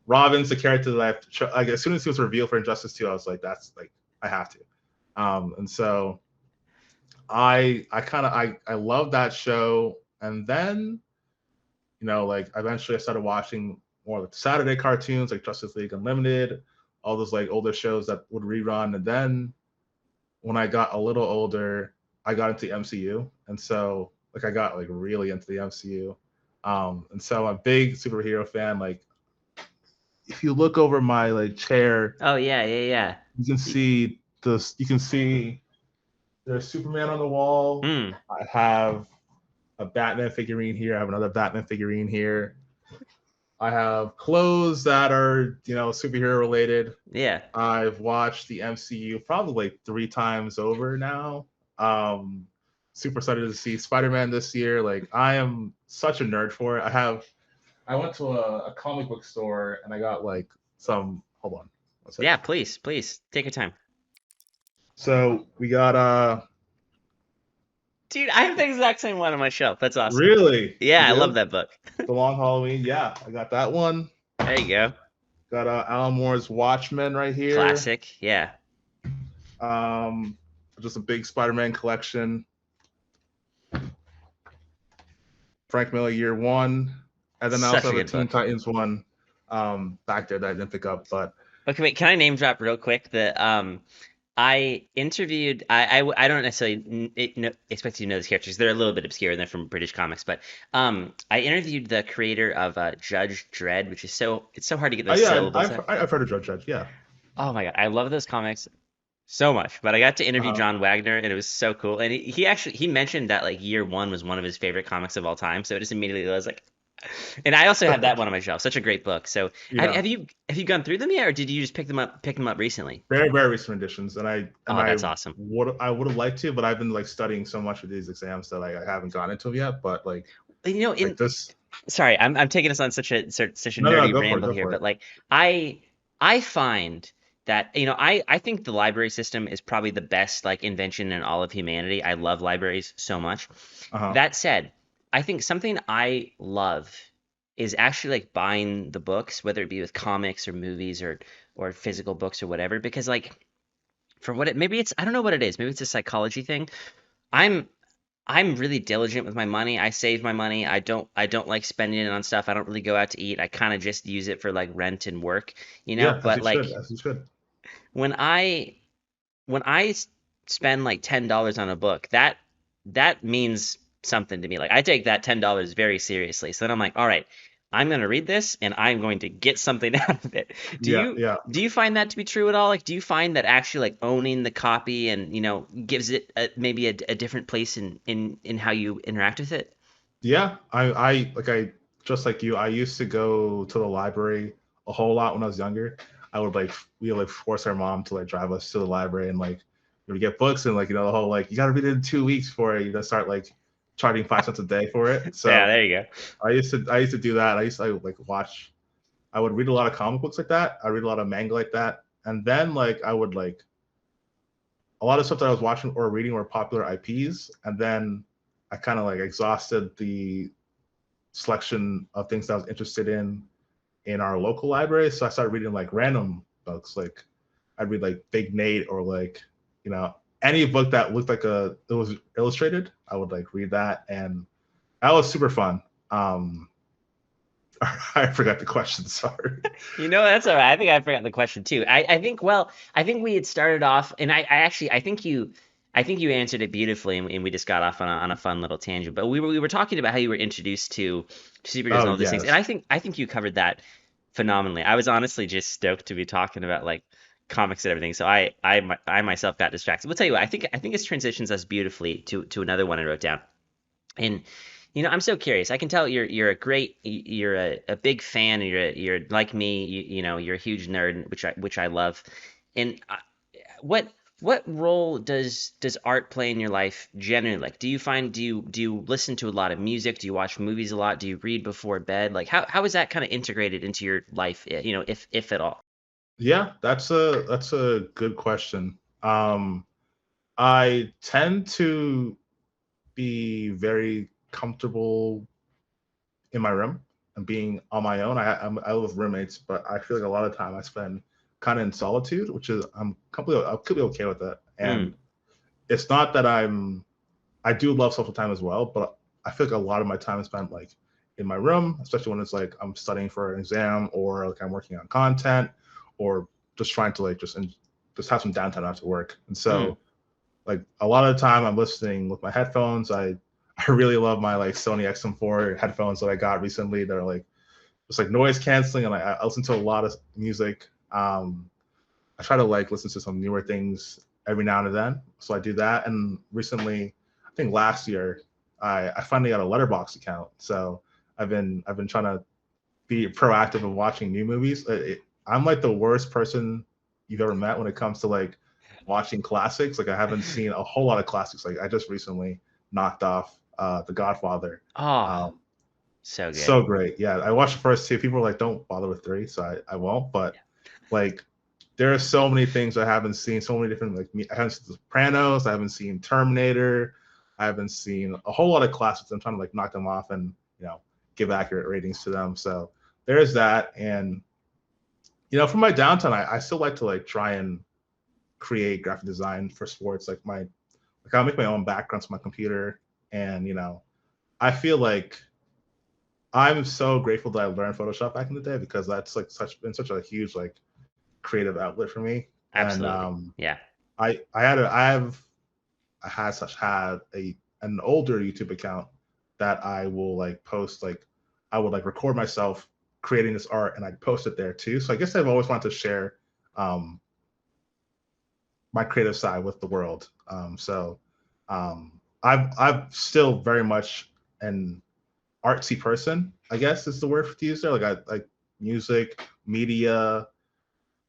Robin's the character that like as soon as he was revealed for Injustice 2, I was like, that's like I have to. And so I kind of I love that show. And then like eventually I started watching more like Saturday cartoons like Justice League Unlimited, all those like older shows that would rerun. And then when I got a little older, I got into the MCU, and so like I got like really into the MCU. And so I'm a big superhero fan. Like if you look over my like chair, Oh yeah, yeah, yeah. you can Y- see this. You can see there's Superman on the wall. Hmm. I have a Batman figurine here. I have another Batman figurine here. I have clothes that are superhero related. Yeah. I've watched the MCU probably like 3 times over now. Um, Super excited to see Spider-Man this year. Like I am such a nerd for it. I went to a comic book store and I got like some. Hold on, one Yeah, second. please, please take your time. So we got Dude, I have the exact same one on my shelf. That's awesome. really Yeah, you I love do that book. the Long Halloween. Yeah, I got that one. There you go. Got Alan Moore's Watchmen right here. Classic. Yeah. Um, just a big Spider-Man collection. Frank Miller Year One, and then I also Such a have a good Teen book. Titans one back there that I didn't pick up. But Okay, wait, can I name drop real quick? I interviewed. I don't necessarily expect you to know these characters. They're a little bit obscure and they're from British comics. But I interviewed the creator of Judge Dredd, which is it's so hard to get those yeah, syllables out. I've heard of Judge. Yeah. Oh my God, I love those comics so much. But I got to interview Uh, John Wagner, and it was so cool. And he actually he mentioned that like Year One was one of his favorite comics of all time. So it just immediately was like, And I also have that one on my shelf. Such a great book. So Yeah, have you gone through them yet, or did you just pick them up recently? very very recent editions, and Oh, that's awesome. I would have liked to, but I've been like studying so much of these exams that like I haven't gotten into them yet. But You know, like in this, sorry, I'm taking us on such a no, nerdy go for it, ramble go here, for it. but like I find that I think the library system is probably the best like invention in all of humanity. I love libraries so much. Uh huh. That said, I think something I love is actually like buying the books, whether it be with comics or movies or physical books or whatever, because like for what it maybe it's I don't know what it is. Maybe it's a psychology thing. I'm I'm really diligent with my money. I save my money. I don't like spending it on stuff. I don't really go out to eat. I kind of just use it for like rent and work, you know? Yeah, as But you should, like as you should. when I when I spend like $10 on a book, that means something to me. Like I take that $10 very seriously. So then I'm like, all right, I'm gonna read this and I'm going to get something out of it. Do Yeah, you yeah. do you find that to be true at all? Like, do you find that actually like owning the copy and gives it maybe a different place in how you interact with it? Yeah, I just like you. I used to go to the library a whole lot when I was younger. I would like we would like force our mom to like drive us to the library and like we would get books and like the whole like you got to read it in 2 weeks for it. You gotta start like charging 5 cents a day for it. Yeah, So there you go. I used to do that. I would like watch. I would read a lot of comic books like that. I read a lot of manga like that, and then like I would like a lot of stuff that I was watching or reading were popular IPs, and then I kind of like exhausted the selection of things that I was interested in our local library. So I started reading like random books. Like I'd read like Big Nate or like, any book that looked like it was illustrated. I would like read that, and that was super fun. Um, I forgot the question. Sorry. That's all right. I think I forgot the question too. I think we had started off, and I actually, I think you answered it beautifully, and we just got off on a fun little tangent. But we were talking about how you were introduced to superheroes and Oh all these things, and yes. I think you covered that phenomenally. I was honestly just stoked to be talking about like comics and everything. So I myself got distracted. We'll tell you what, I think this transitions us beautifully to another one I wrote down. And I'm so curious. I can tell you're a big fan. And you're like me. You're a huge nerd, which I love. And what what role does art play in your life generally? Like, do you listen to a lot of music? Do you watch movies a lot? Do you read before bed? Like, how is that kind of integrated into your life? If at all. Yeah, that's a good question. I tend to be very comfortable in my room and being on my own. I live with roommates, but I feel like a lot of time I spend kind of in solitude, which is I could be okay with that. Mm, And it's not that I do love social time as well, but I feel like a lot of my time is spent like in my room, especially when it's like I'm studying for an exam or like I'm working on content or just trying to like just have some downtime after work. And mm. so like a lot of the time I'm listening with my headphones. I really love my like Sony XM4 headphones that I got recently. They're like just like noise canceling, and I listen to a lot of music. I try to like listen to some newer things every now and then. So I do that. And recently, I think last year, I finally got a Letterbox account. So I've been trying to be proactive in watching new movies. I'm like the worst person you've ever met when it comes to like watching classics. Like I haven't seen a whole lot of classics. Like I just recently knocked off The Godfather. Oh, Um, so good. so great. Yeah, I watched the first two. People were like, "Don't bother with three," so I won't. But like, there are so many things I haven't seen. So many different like I haven't seen The Sopranos. I haven't seen Terminator. I haven't seen a whole lot of classics. I'm trying to like knock them off and give accurate ratings to them. So there's that. And for my downtime, I still like to like try and create graphic design for sports. I'll make my own backgrounds on my computer, and I feel like I'm so grateful that I learned Photoshop back in the day because that's like such a huge like creative outlet for me. And Absolutely. Yeah. I had a an older YouTube account that I will like post like I would like record myself creating this art and I'd post it there too. So I guess I've always wanted to share um, my creative side with the world. I've still very much and artsy person, I guess is the word to use there. Like I like music, media,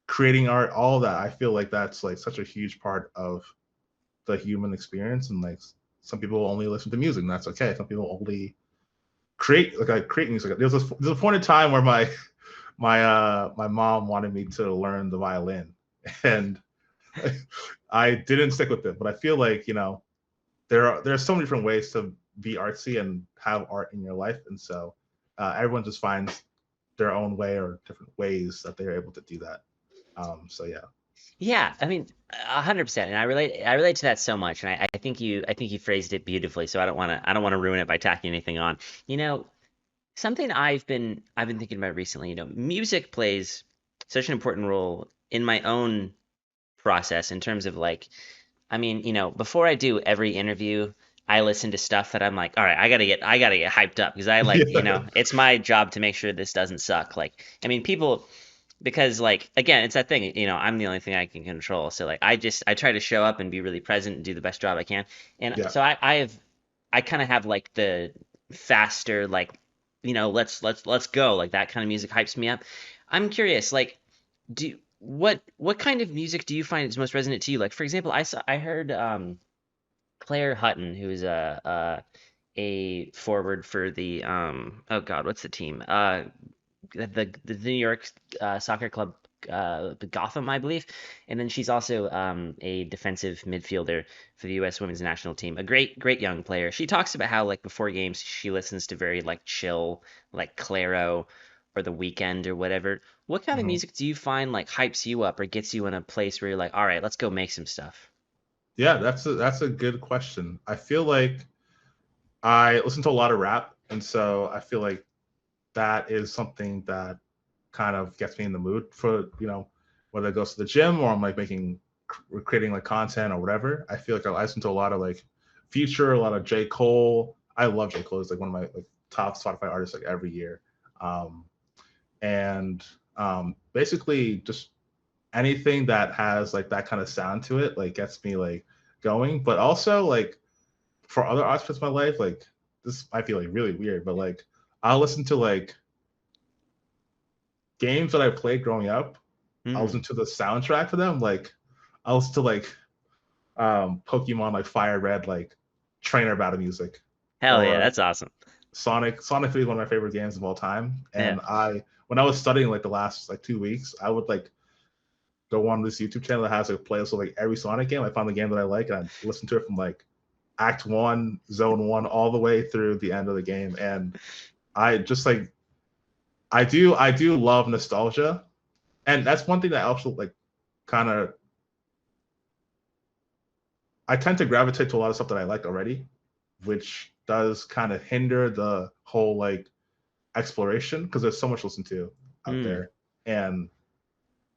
creating art, all that. I feel like that's like such a huge part of the human experience. And like some people only listen to music, and that's okay. Some people only create like I create music. There's a point in time where my mom wanted me to learn the violin, and I didn't stick with it. But I feel like there are so many different ways to be artsy and have art in your life, and so everyone just finds their own way or different ways that they're able to do that. So yeah. Yeah, I mean, 100%, and I relate to that so much, and I think you phrased it beautifully. So I don't want to ruin it by tacking anything on. You know, something I've been thinking about recently. Music plays such an important role in my own process in terms of like, I mean, before I do every interview, I listen to stuff that I'm like, all right, I gotta get hyped up because I like, Yeah. it's my job to make sure this doesn't suck. Like, I mean, people, because like again, it's that thing, I'm the only thing I can control. So like, I try to show up and be really present and do the best job I can. And Yeah. so I kind of have like the faster like, let's go, like that kind of music hypes me up. I'm curious, like, what kind of music do you find is most resonant to you? Like, for example, I heard Claire Hutton, who is a forward for the oh God, what's the team? The New York soccer club, the Gotham, I believe, and then she's also a defensive midfielder for the U.S. women's national team. A great young player. She talks about how like before games she listens to very like chill, like Clairo or The Weekend or whatever. What kind of Mhm. music do you find like hypes you up or gets you in a place where you're like, all right, let's go make some stuff? Yeah, that's a good question. I feel like I listen to a lot of rap, and so I feel like that is something that kind of gets me in the mood for whether it goes to the gym or I'm like creating like content or whatever. I feel like I listen to a lot of like Future, a lot of J Cole. I love J Cole. He's like one of my like top Spotify artists like every year. Um, and basically just anything that has like that kind of sound to it like gets me like going. But also like for other aspects of my life, like this might feel like really weird, but like I'll listen to like games that I played growing up. I'll listen Hmm. to the soundtrack for them. Like I'll listen to like Pokemon like Fire Red, like trainer battle music. Hell yeah, Or that's awesome. Sonic 3 is one of my favorite games of all time. Yeah. And I when I was studying like the last like 2 weeks, I would like go on this YouTube channel that has like a playlist of like every Sonic game. I found the game that I like and I listen to it from like Act One, Zone One, all the way through the end of the game. And I just like I do love nostalgia, and that's one thing that also like kind of I tend to gravitate to a lot of stuff that I like already, which does kind of hinder the whole like exploration because there's so much to listen to out Mm. there, and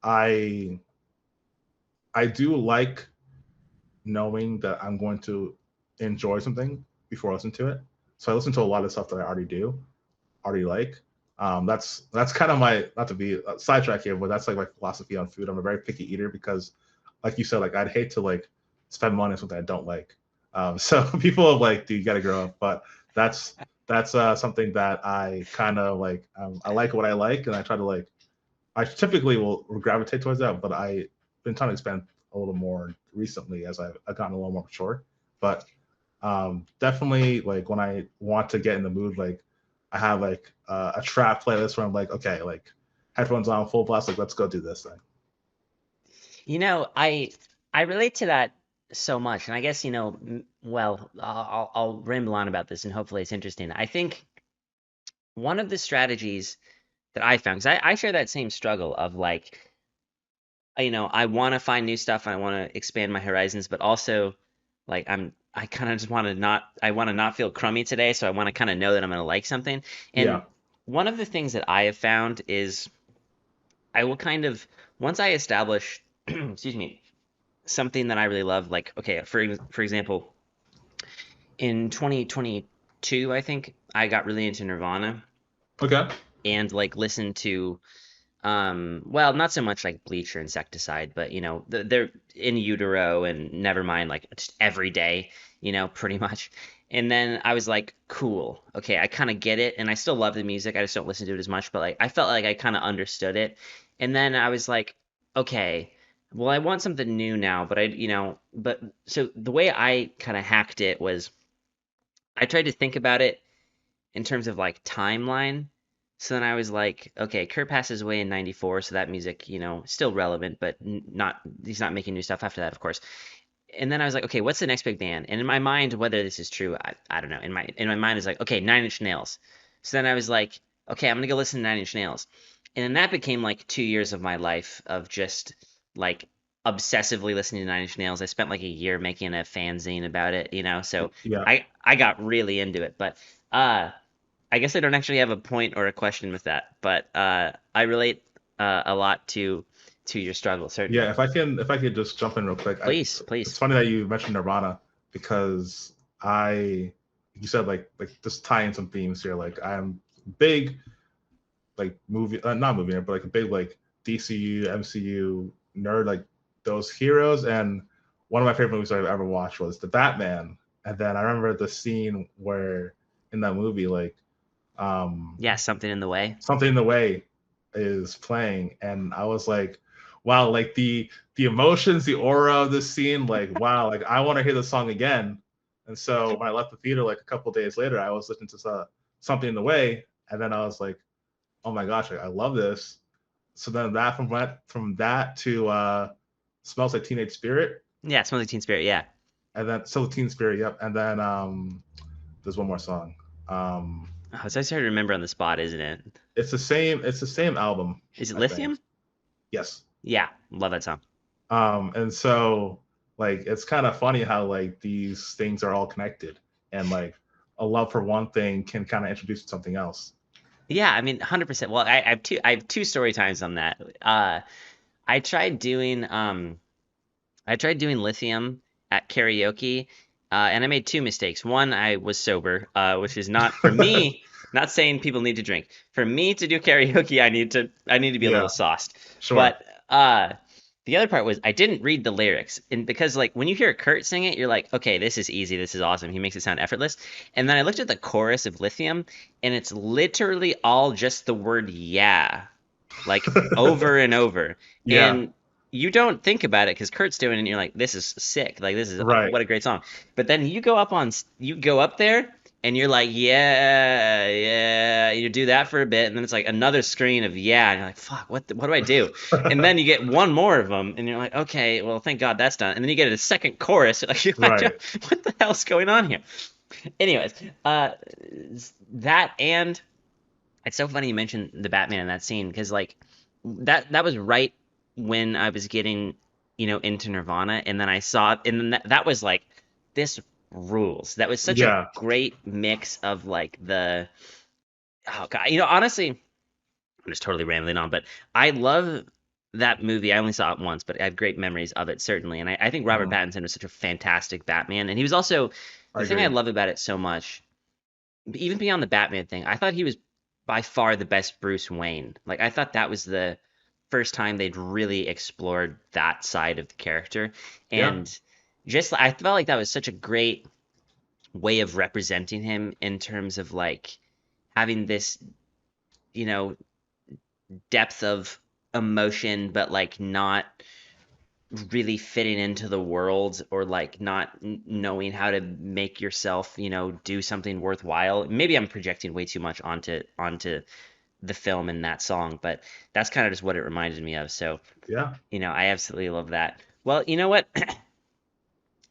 I I do like knowing that I'm going to enjoy something before I listen to it. So I listen to a lot of stuff that I already like. That's kind of my not to be a sidetrack here, but that's like my philosophy on food. I'm a very picky eater because, like you said, like I'd hate to like spend money on something I don't like. So people are like, "Dude, you got to grow up." But that's that's something that I kind of like. I like what I like, and I try to like. I typically will gravitate towards that, but I've been trying to expand a little more recently as I've gotten a little more mature. But definitely like when I want to get in the mood, like I have like a trap playlist where I'm like, okay, like headphones on, full blast, like let's go do this thing. I relate to that so much, and I guess well, I'll ramble on about this, and hopefully it's interesting. I think one of the strategies that I found, because I share that same struggle of like, I want to find new stuff and I want to expand my horizons, but also like I kind of just want to not feel crummy today, so I want to kind of know that I'm going to like something. And Yeah. one of the things that I have found is I will kind of once I establish, excuse me, something that I really love, like okay, for example, in 2022, I think I got really into Nirvana Okay. and like listened to well, not so much like Bleach or Insecticide, but they're In Utero and Nevermind like just every day, pretty much. And then I was like, cool. Okay, I kind of get it. And I still love the music. I just don't listen to it as much, but like I felt like I kind of understood it. And then I was like, okay, well, I want something new now, but but so the way I kind of hacked it was I tried to think about it in terms of like timeline. So then I was like, okay, Kurt passes away in '94, so that music, still relevant, but not he's not making new stuff after that, of course. And then I was like, okay, what's the next big band? And in my mind, whether this is true, I don't know. In my mind is like, okay, Nine Inch Nails. So then I was like, okay, I'm gonna go listen to Nine Inch Nails. And then that became like 2 years of my life of just like obsessively listening to Nine Inch Nails. I spent like a year making a fanzine about it. So Yeah. I got really into it. But uh I guess I don't actually have a point or a question with that, but I relate a lot to your struggle, Yeah, certainly. if I could just jump in real quick, Please, it's please. funny that you mentioned Nirvana because you said like just tying some themes here. Like I'm big like movie, not movie nerd, but like a big like DCU, MCU nerd, like those heroes. And one of my favorite movies I've ever watched was the Batman. And then I remember the scene where in that movie, like um, Yeah, something in the way. something in the way is playing, and I was like, wow, like the emotions, the aura of this scene, like wow, like I want to hear the song again. And so when I left the theater, like a couple days later, I was listening to something in the way, and then I was like, oh my gosh, I love this. So then from that to smells like Teenage Spirit, Yeah, Smells Like Teen Spirit. Yeah. and then so Teen Spirit, yep, and then there's one more song. Um, Oh, it's always hard to remember on the spot, isn't it? it's the same album, Is it I think. Lithium? Yes. Yeah, love that song. And so like it's kind of funny how like these things are all connected, and like a love for one thing can kind of introduce you to something else. Yeah, I mean, 100%. Well, I have two story times on that. I tried doing I tried doing Lithium at karaoke, and I made two mistakes. One, I was sober, which is not for me. Not saying people need to drink. For me to do karaoke, I need to be a little Yeah, sauced. sure. But the other part was I didn't read the lyrics, and because like when you hear Kurt sing it, you're like, okay, this is easy, this is awesome. He makes it sound effortless. And then I looked at the chorus of Lithium, and it's literally all just the word yeah, like over and over. Yeah, And you don't think about it because Kurt's doing it, and you're like, this is sick. Like this is right, what a great song. But then you go up there and you're like, yeah, yeah. You do that for a bit, and then it's like another screen of yeah, and you're like, fuck, what do I do? And then you get one more of them, and you're like, okay, well, thank God that's done. And then you get a second chorus, like, right. what the hell's going on here? Anyways, that and it's so funny you mentioned the Batman in that scene because like that was right when I was getting into Nirvana, and then I saw it, and then that was like this rules. That was such a Yeah, great mix of like the oh god, honestly, I'm just totally rambling on, but I love that movie. I only saw it once, but I have great memories of it certainly, and I think Robert mhm, Pattinson was such a fantastic Batman, and he was also I the thing I agree. love about it so much even beyond the Batman thing, I thought he was by far the best Bruce Wayne. Like I thought that was the first time they'd really explored that side of the character, Yeah, and just I felt like that was such a great way of representing him in terms of like having this, you know, depth of emotion, but like not really fitting into the world or like not knowing how to make yourself do something worthwhile. Maybe I'm projecting way too much onto the film and that song, but that's kind of just what it reminded me of. So yeah. I absolutely love that. Well, you know what?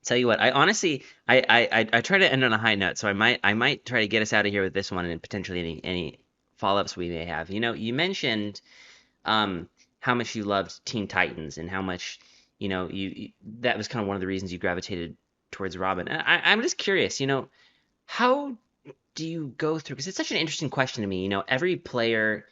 Tell you what, I honestly I try to end on a high note, so I might try to get us out of here with this one and potentially any follow-ups we may have. You mentioned um, how much you loved Teen Titans and how much you that was kind of one of the reasons you gravitated towards Robin. And I'm just curious, how do you go through? Because it's such an interesting question to me. Every player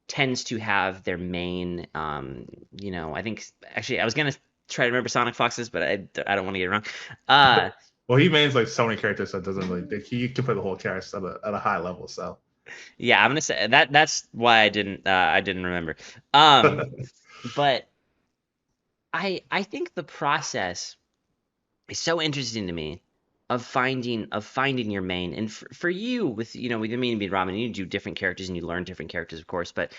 tends to have their main. I think actually I was gonna try to remember Sonic Foxes, but I don't want to get it wrong. Uh, Well, he means like so many characters that doesn't really. Like, he can play the whole character at a high level. So yeah, I'm gonna say that that's why I didn't remember. But I think the process is so interesting to me finding your main. And for you, with we didn't mean to be Robin. You do different characters and you learn different characters, of course. But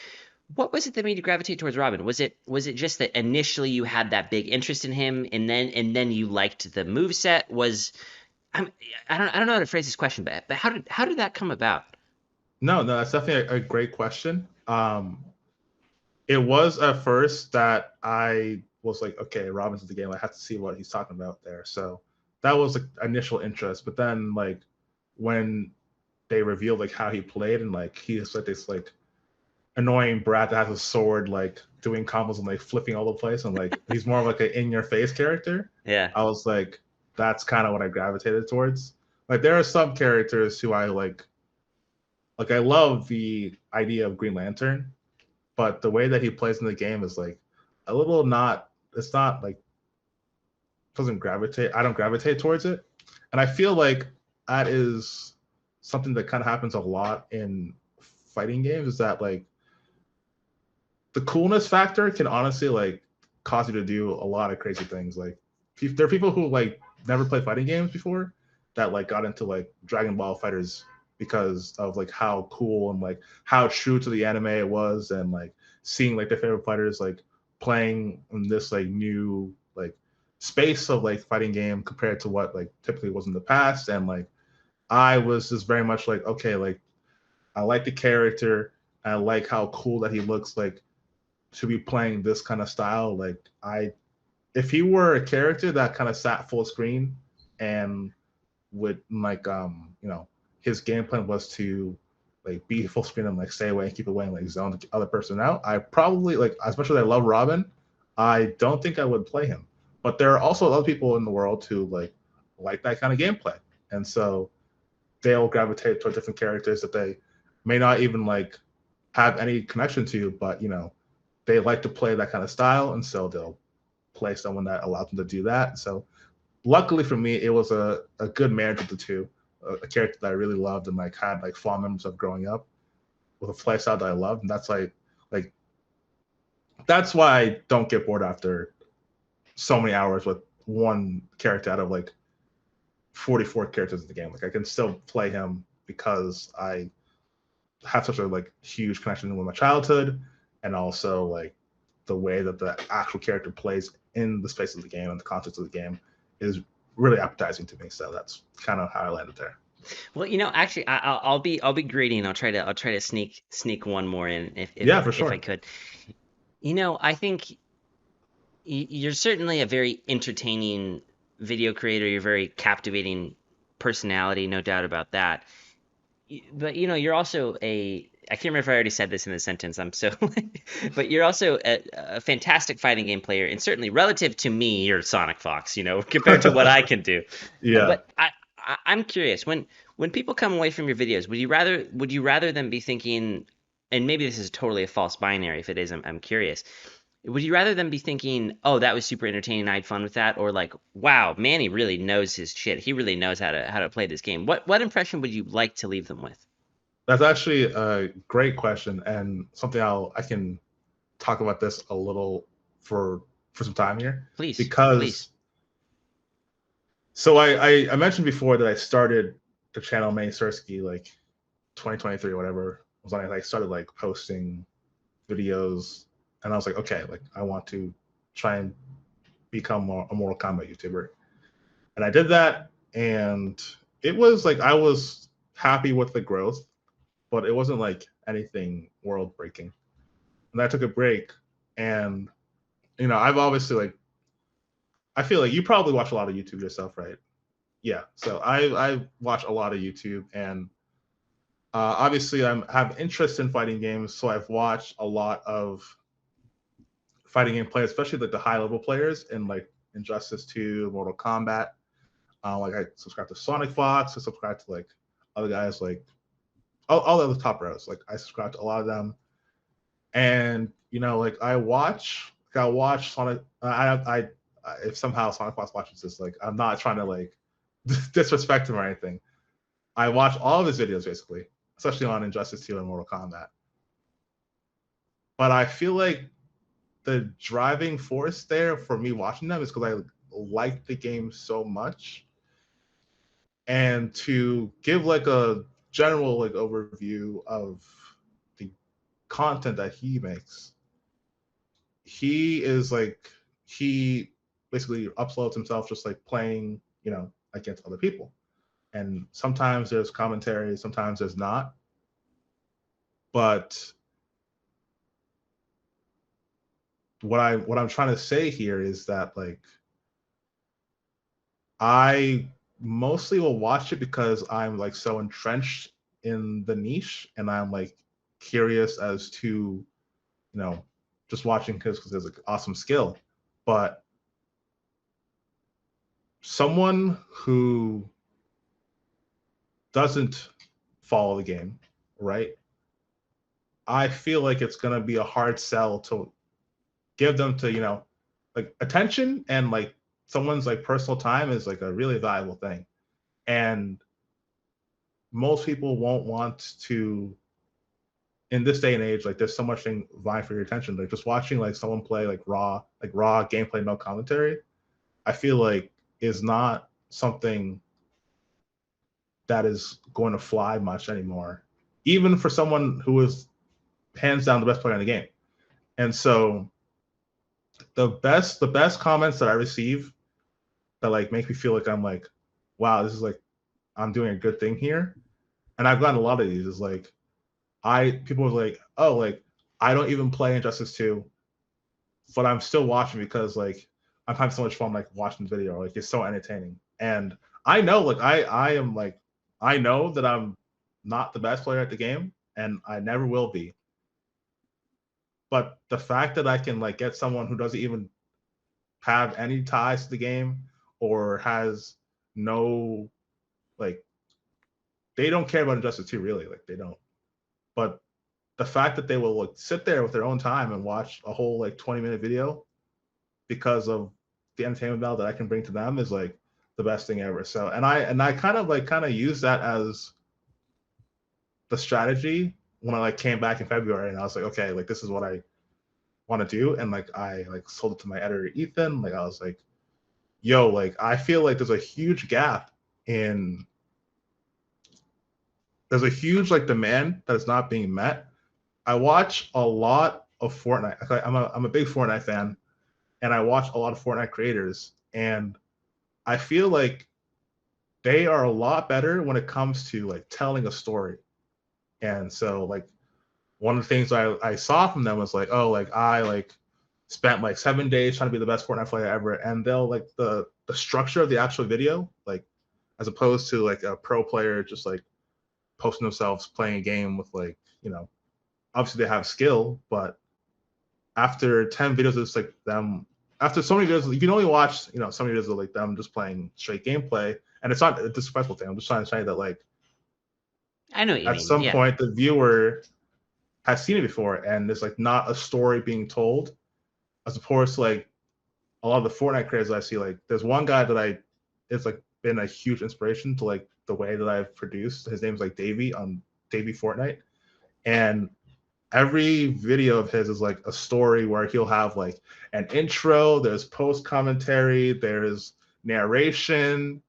what was it that made you gravitate towards Robin? Was it just that initially you had that big interest in him, and then you liked the moveset? I'm, I don't know how to phrase this question, but how did that come about? No, that's definitely a great question. It was at first that I was like, okay, Robin's in the game. I have to see what he's talking about there. So that was like initial interest. But then like when they revealed like how he played and like he's like this like annoying brat that has a sword like doing combos and like flipping all the place and like he's more of like an in your face character. Yeah. I was like, that's kind of what I gravitated towards. Like there are some characters who I like I love the idea of Green Lantern, but the way that he plays in the game is like a little not. It's not like doesn't gravitate. I don't gravitate towards it, and I feel like that is something that kind of happens a lot in fighting games. Is that like the coolness factor can honestly like cause you to do a lot of crazy things. Like there are people who like never played fighting games before that like got into like Dragon Ball Fighters because of like how cool and like how true to the anime it was, and like seeing like their favorite fighters like playing in this like new like space of like fighting game compared to what like typically was in the past. And like I was just very much like, okay, like I like the character, I like how cool that he looks like to be playing this kind of style. Like if he were a character that kind of sat full screen and would like his game plan was to like be full screen and like stay away and keep away and like zone the other person out, I probably like, as much as I love Robin, I don't think I would play him. But there are also other people in the world who like that kind of gameplay, and so they'll gravitate toward different characters that they may not even like have any connection to, but they like to play that kind of style, and so they'll play someone that allows them to do that. So luckily for me, it was a good marriage of the two. A character that I really loved and like had like fond memories of growing up with a playstyle that I loved, and that's like that's why I don't get bored after so many hours with one character out of like 44 characters in the game. Like I can still play him because I have such a like huge connection with my childhood, and also like the way that the actual character plays in the space of the game and the context of the game is really appetizing to me. So that's kind of how I landed there. Well, actually, I'll be greedy and I'll try to sneak one more in Yeah, for if I sure. could. I think you're certainly a very entertaining video creator. You're a very captivating personality, no doubt about that. But you're also I can't remember if I already said this in the sentence. I'm so, but you're also a fantastic fighting game player, and certainly relative to me, you're Sonic Fox. Compared to what I can do. Yeah. But I'm curious, when people come away from your videos, would you rather them be thinking, and maybe this is totally a false binary. If it is, I'm curious. Would you rather them be thinking, "Oh, that was super entertaining. I had fun with that," or like, "Wow, Manny really knows his shit. He really knows how to play this game." What impression would you like to leave them with? That's actually a great question, and something I can talk about this a little for some time here, Please, please. because so I mentioned before that I started the channel Mannysirskiii like 2023 or whatever was when I like started like posting videos, and I was like, okay, like I want to try and become a Mortal Kombat YouTuber, and I did that, and it was like I was happy with the growth, but it wasn't like anything world breaking. And I took a break, and I've obviously like I feel like you probably watch a lot of YouTube yourself, right? Yeah. So I watch a lot of YouTube, and obviously have interest in fighting games, so I've watched a lot of fighting game players, especially like the high level players in like Injustice 2, Mortal Kombat. Like I subscribe to Sonic Fox, I subscribe to like other guys like all the other top pros. Like I subscribe to a lot of them, and like I watch Sonic. If somehow Sonic Fox watches this, like I'm not trying to like disrespect him or anything. I watch all of his videos basically, especially on Injustice 2 and Mortal Kombat. But I feel like the driving force there for me watching them is because I like the game so much And to give like a general like overview of the content that he makes, he is like he basically uploads himself just like playing, against other people. And sometimes there's commentary, sometimes there's not. But what I'm trying to say here is that like I mostly will watch it because I'm like so entrenched in the niche and I'm like curious as to, just watching because there's like awesome skill. But someone who doesn't follow the game, right? I feel like it's gonna be a hard sell to give them to, like attention and like someone's like personal time is like a really valuable thing. And most people won't want to in this day and age, like there's so much thing vying for your attention. Like just watching like someone play like raw gameplay, no commentary, I feel like is not something that is going to fly much anymore, even for someone who is hands down the best player in the game. And so the best comments that I receive that like make me feel like I'm like, wow, this is like I'm doing a good thing here. And I've gotten a lot of these. Is like people were like, oh, like I don't even play Injustice 2, but I'm still watching because like I'm having so much fun like watching the video. Like it's so entertaining. And I know like I am like I know that I'm not the best player at the game and I never will be. But the fact that I can like get someone who doesn't even have any ties to the game or has no like they don't care about Injustice 2 really, like they don't. But the fact that they will like sit there with their own time and watch a whole like 20-minute video because of the entertainment value that I can bring to them is like the best thing ever. So and I kind of use that as the strategy when I like came back in February and I was like, okay, like this is what I want to do. And like I like sold it to my editor Ethan. Like I was like, yo, like I feel like there's a huge gap in there's a huge like demand that is not being met. I watch a lot of Fortnite. I'm a big Fortnite fan, and I watch a lot of Fortnite creators, and I feel like they are a lot better when it comes to like telling a story. And so like one of the things I saw from them was like, oh, like I like spent like 7 days trying to be the best Fortnite player ever, and they'll like the structure of the actual video, like as opposed to like a pro player just like posting themselves playing a game with like obviously they have skill, but after 10 videos it's like them after so many videos you can only watch so many videos of like them just playing straight gameplay, and it's not a disrespectful thing. I'm just trying to say that like I know what you at mean. some Yeah. point the viewer has seen it before and there's like not a story being told, as opposed to like a lot of the Fortnite creators I see. Like there's one guy that it's like been a huge inspiration to like the way that I've produced. His name's like Davey on Davey Fortnite, and every video of his is like a story where he'll have like an intro, there's post commentary, there's narration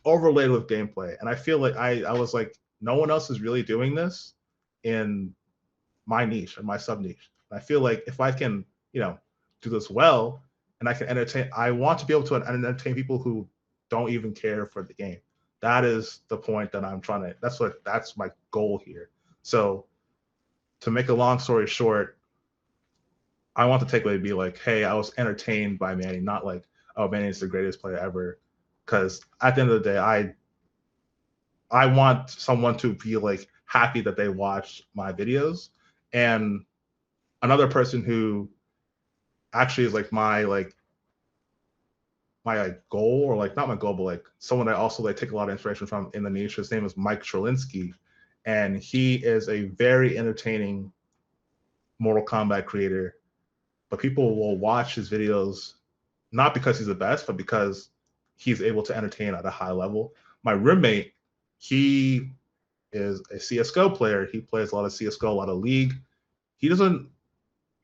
overlaid with gameplay. And I feel like I was like, no one else is really doing this in my niche or my sub niche. I feel like if I can, do this well and I can entertain, I want to be able to entertain people who don't even care for the game. That is the point that I'm trying to, that's my goal here. So to make a long story short, I want the takeaway to be like, hey, I was entertained by Manny, not like, oh, Manny is the greatest player ever. Because at the end of the day, I want someone to be like happy that they watched my videos. And another person who actually is like my goal, or like not my goal, but like someone I also like take a lot of inspiration from in the niche. His name is Mannysirskiii, and he is a very entertaining Mortal Kombat creator. But people will watch his videos not because he's the best, but because he's able to entertain at a high level. My roommate, he is a CS:GO player. He plays a lot of CS:GO, a lot of League. He doesn't.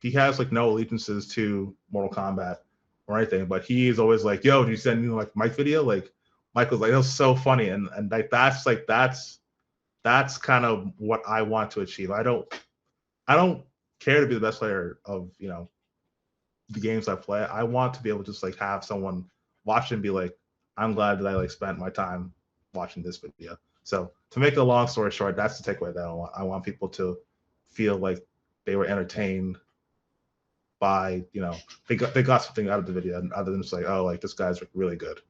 He has like no allegiances to Mortal Kombat or anything, but he is always like, "Yo, did you send me like Mike video? Like, Michael's like, it was so funny, and like that's kind of what I want to achieve. I don't care to be the best player of the games I play. I want to be able to just like have someone watch and be like, I'm glad that I like spent my time watching this video. So to make a long story short, that's the takeaway that I want. I want people to feel like they were entertained by, they got something out of the video, other than just like, oh, like this guy's really good.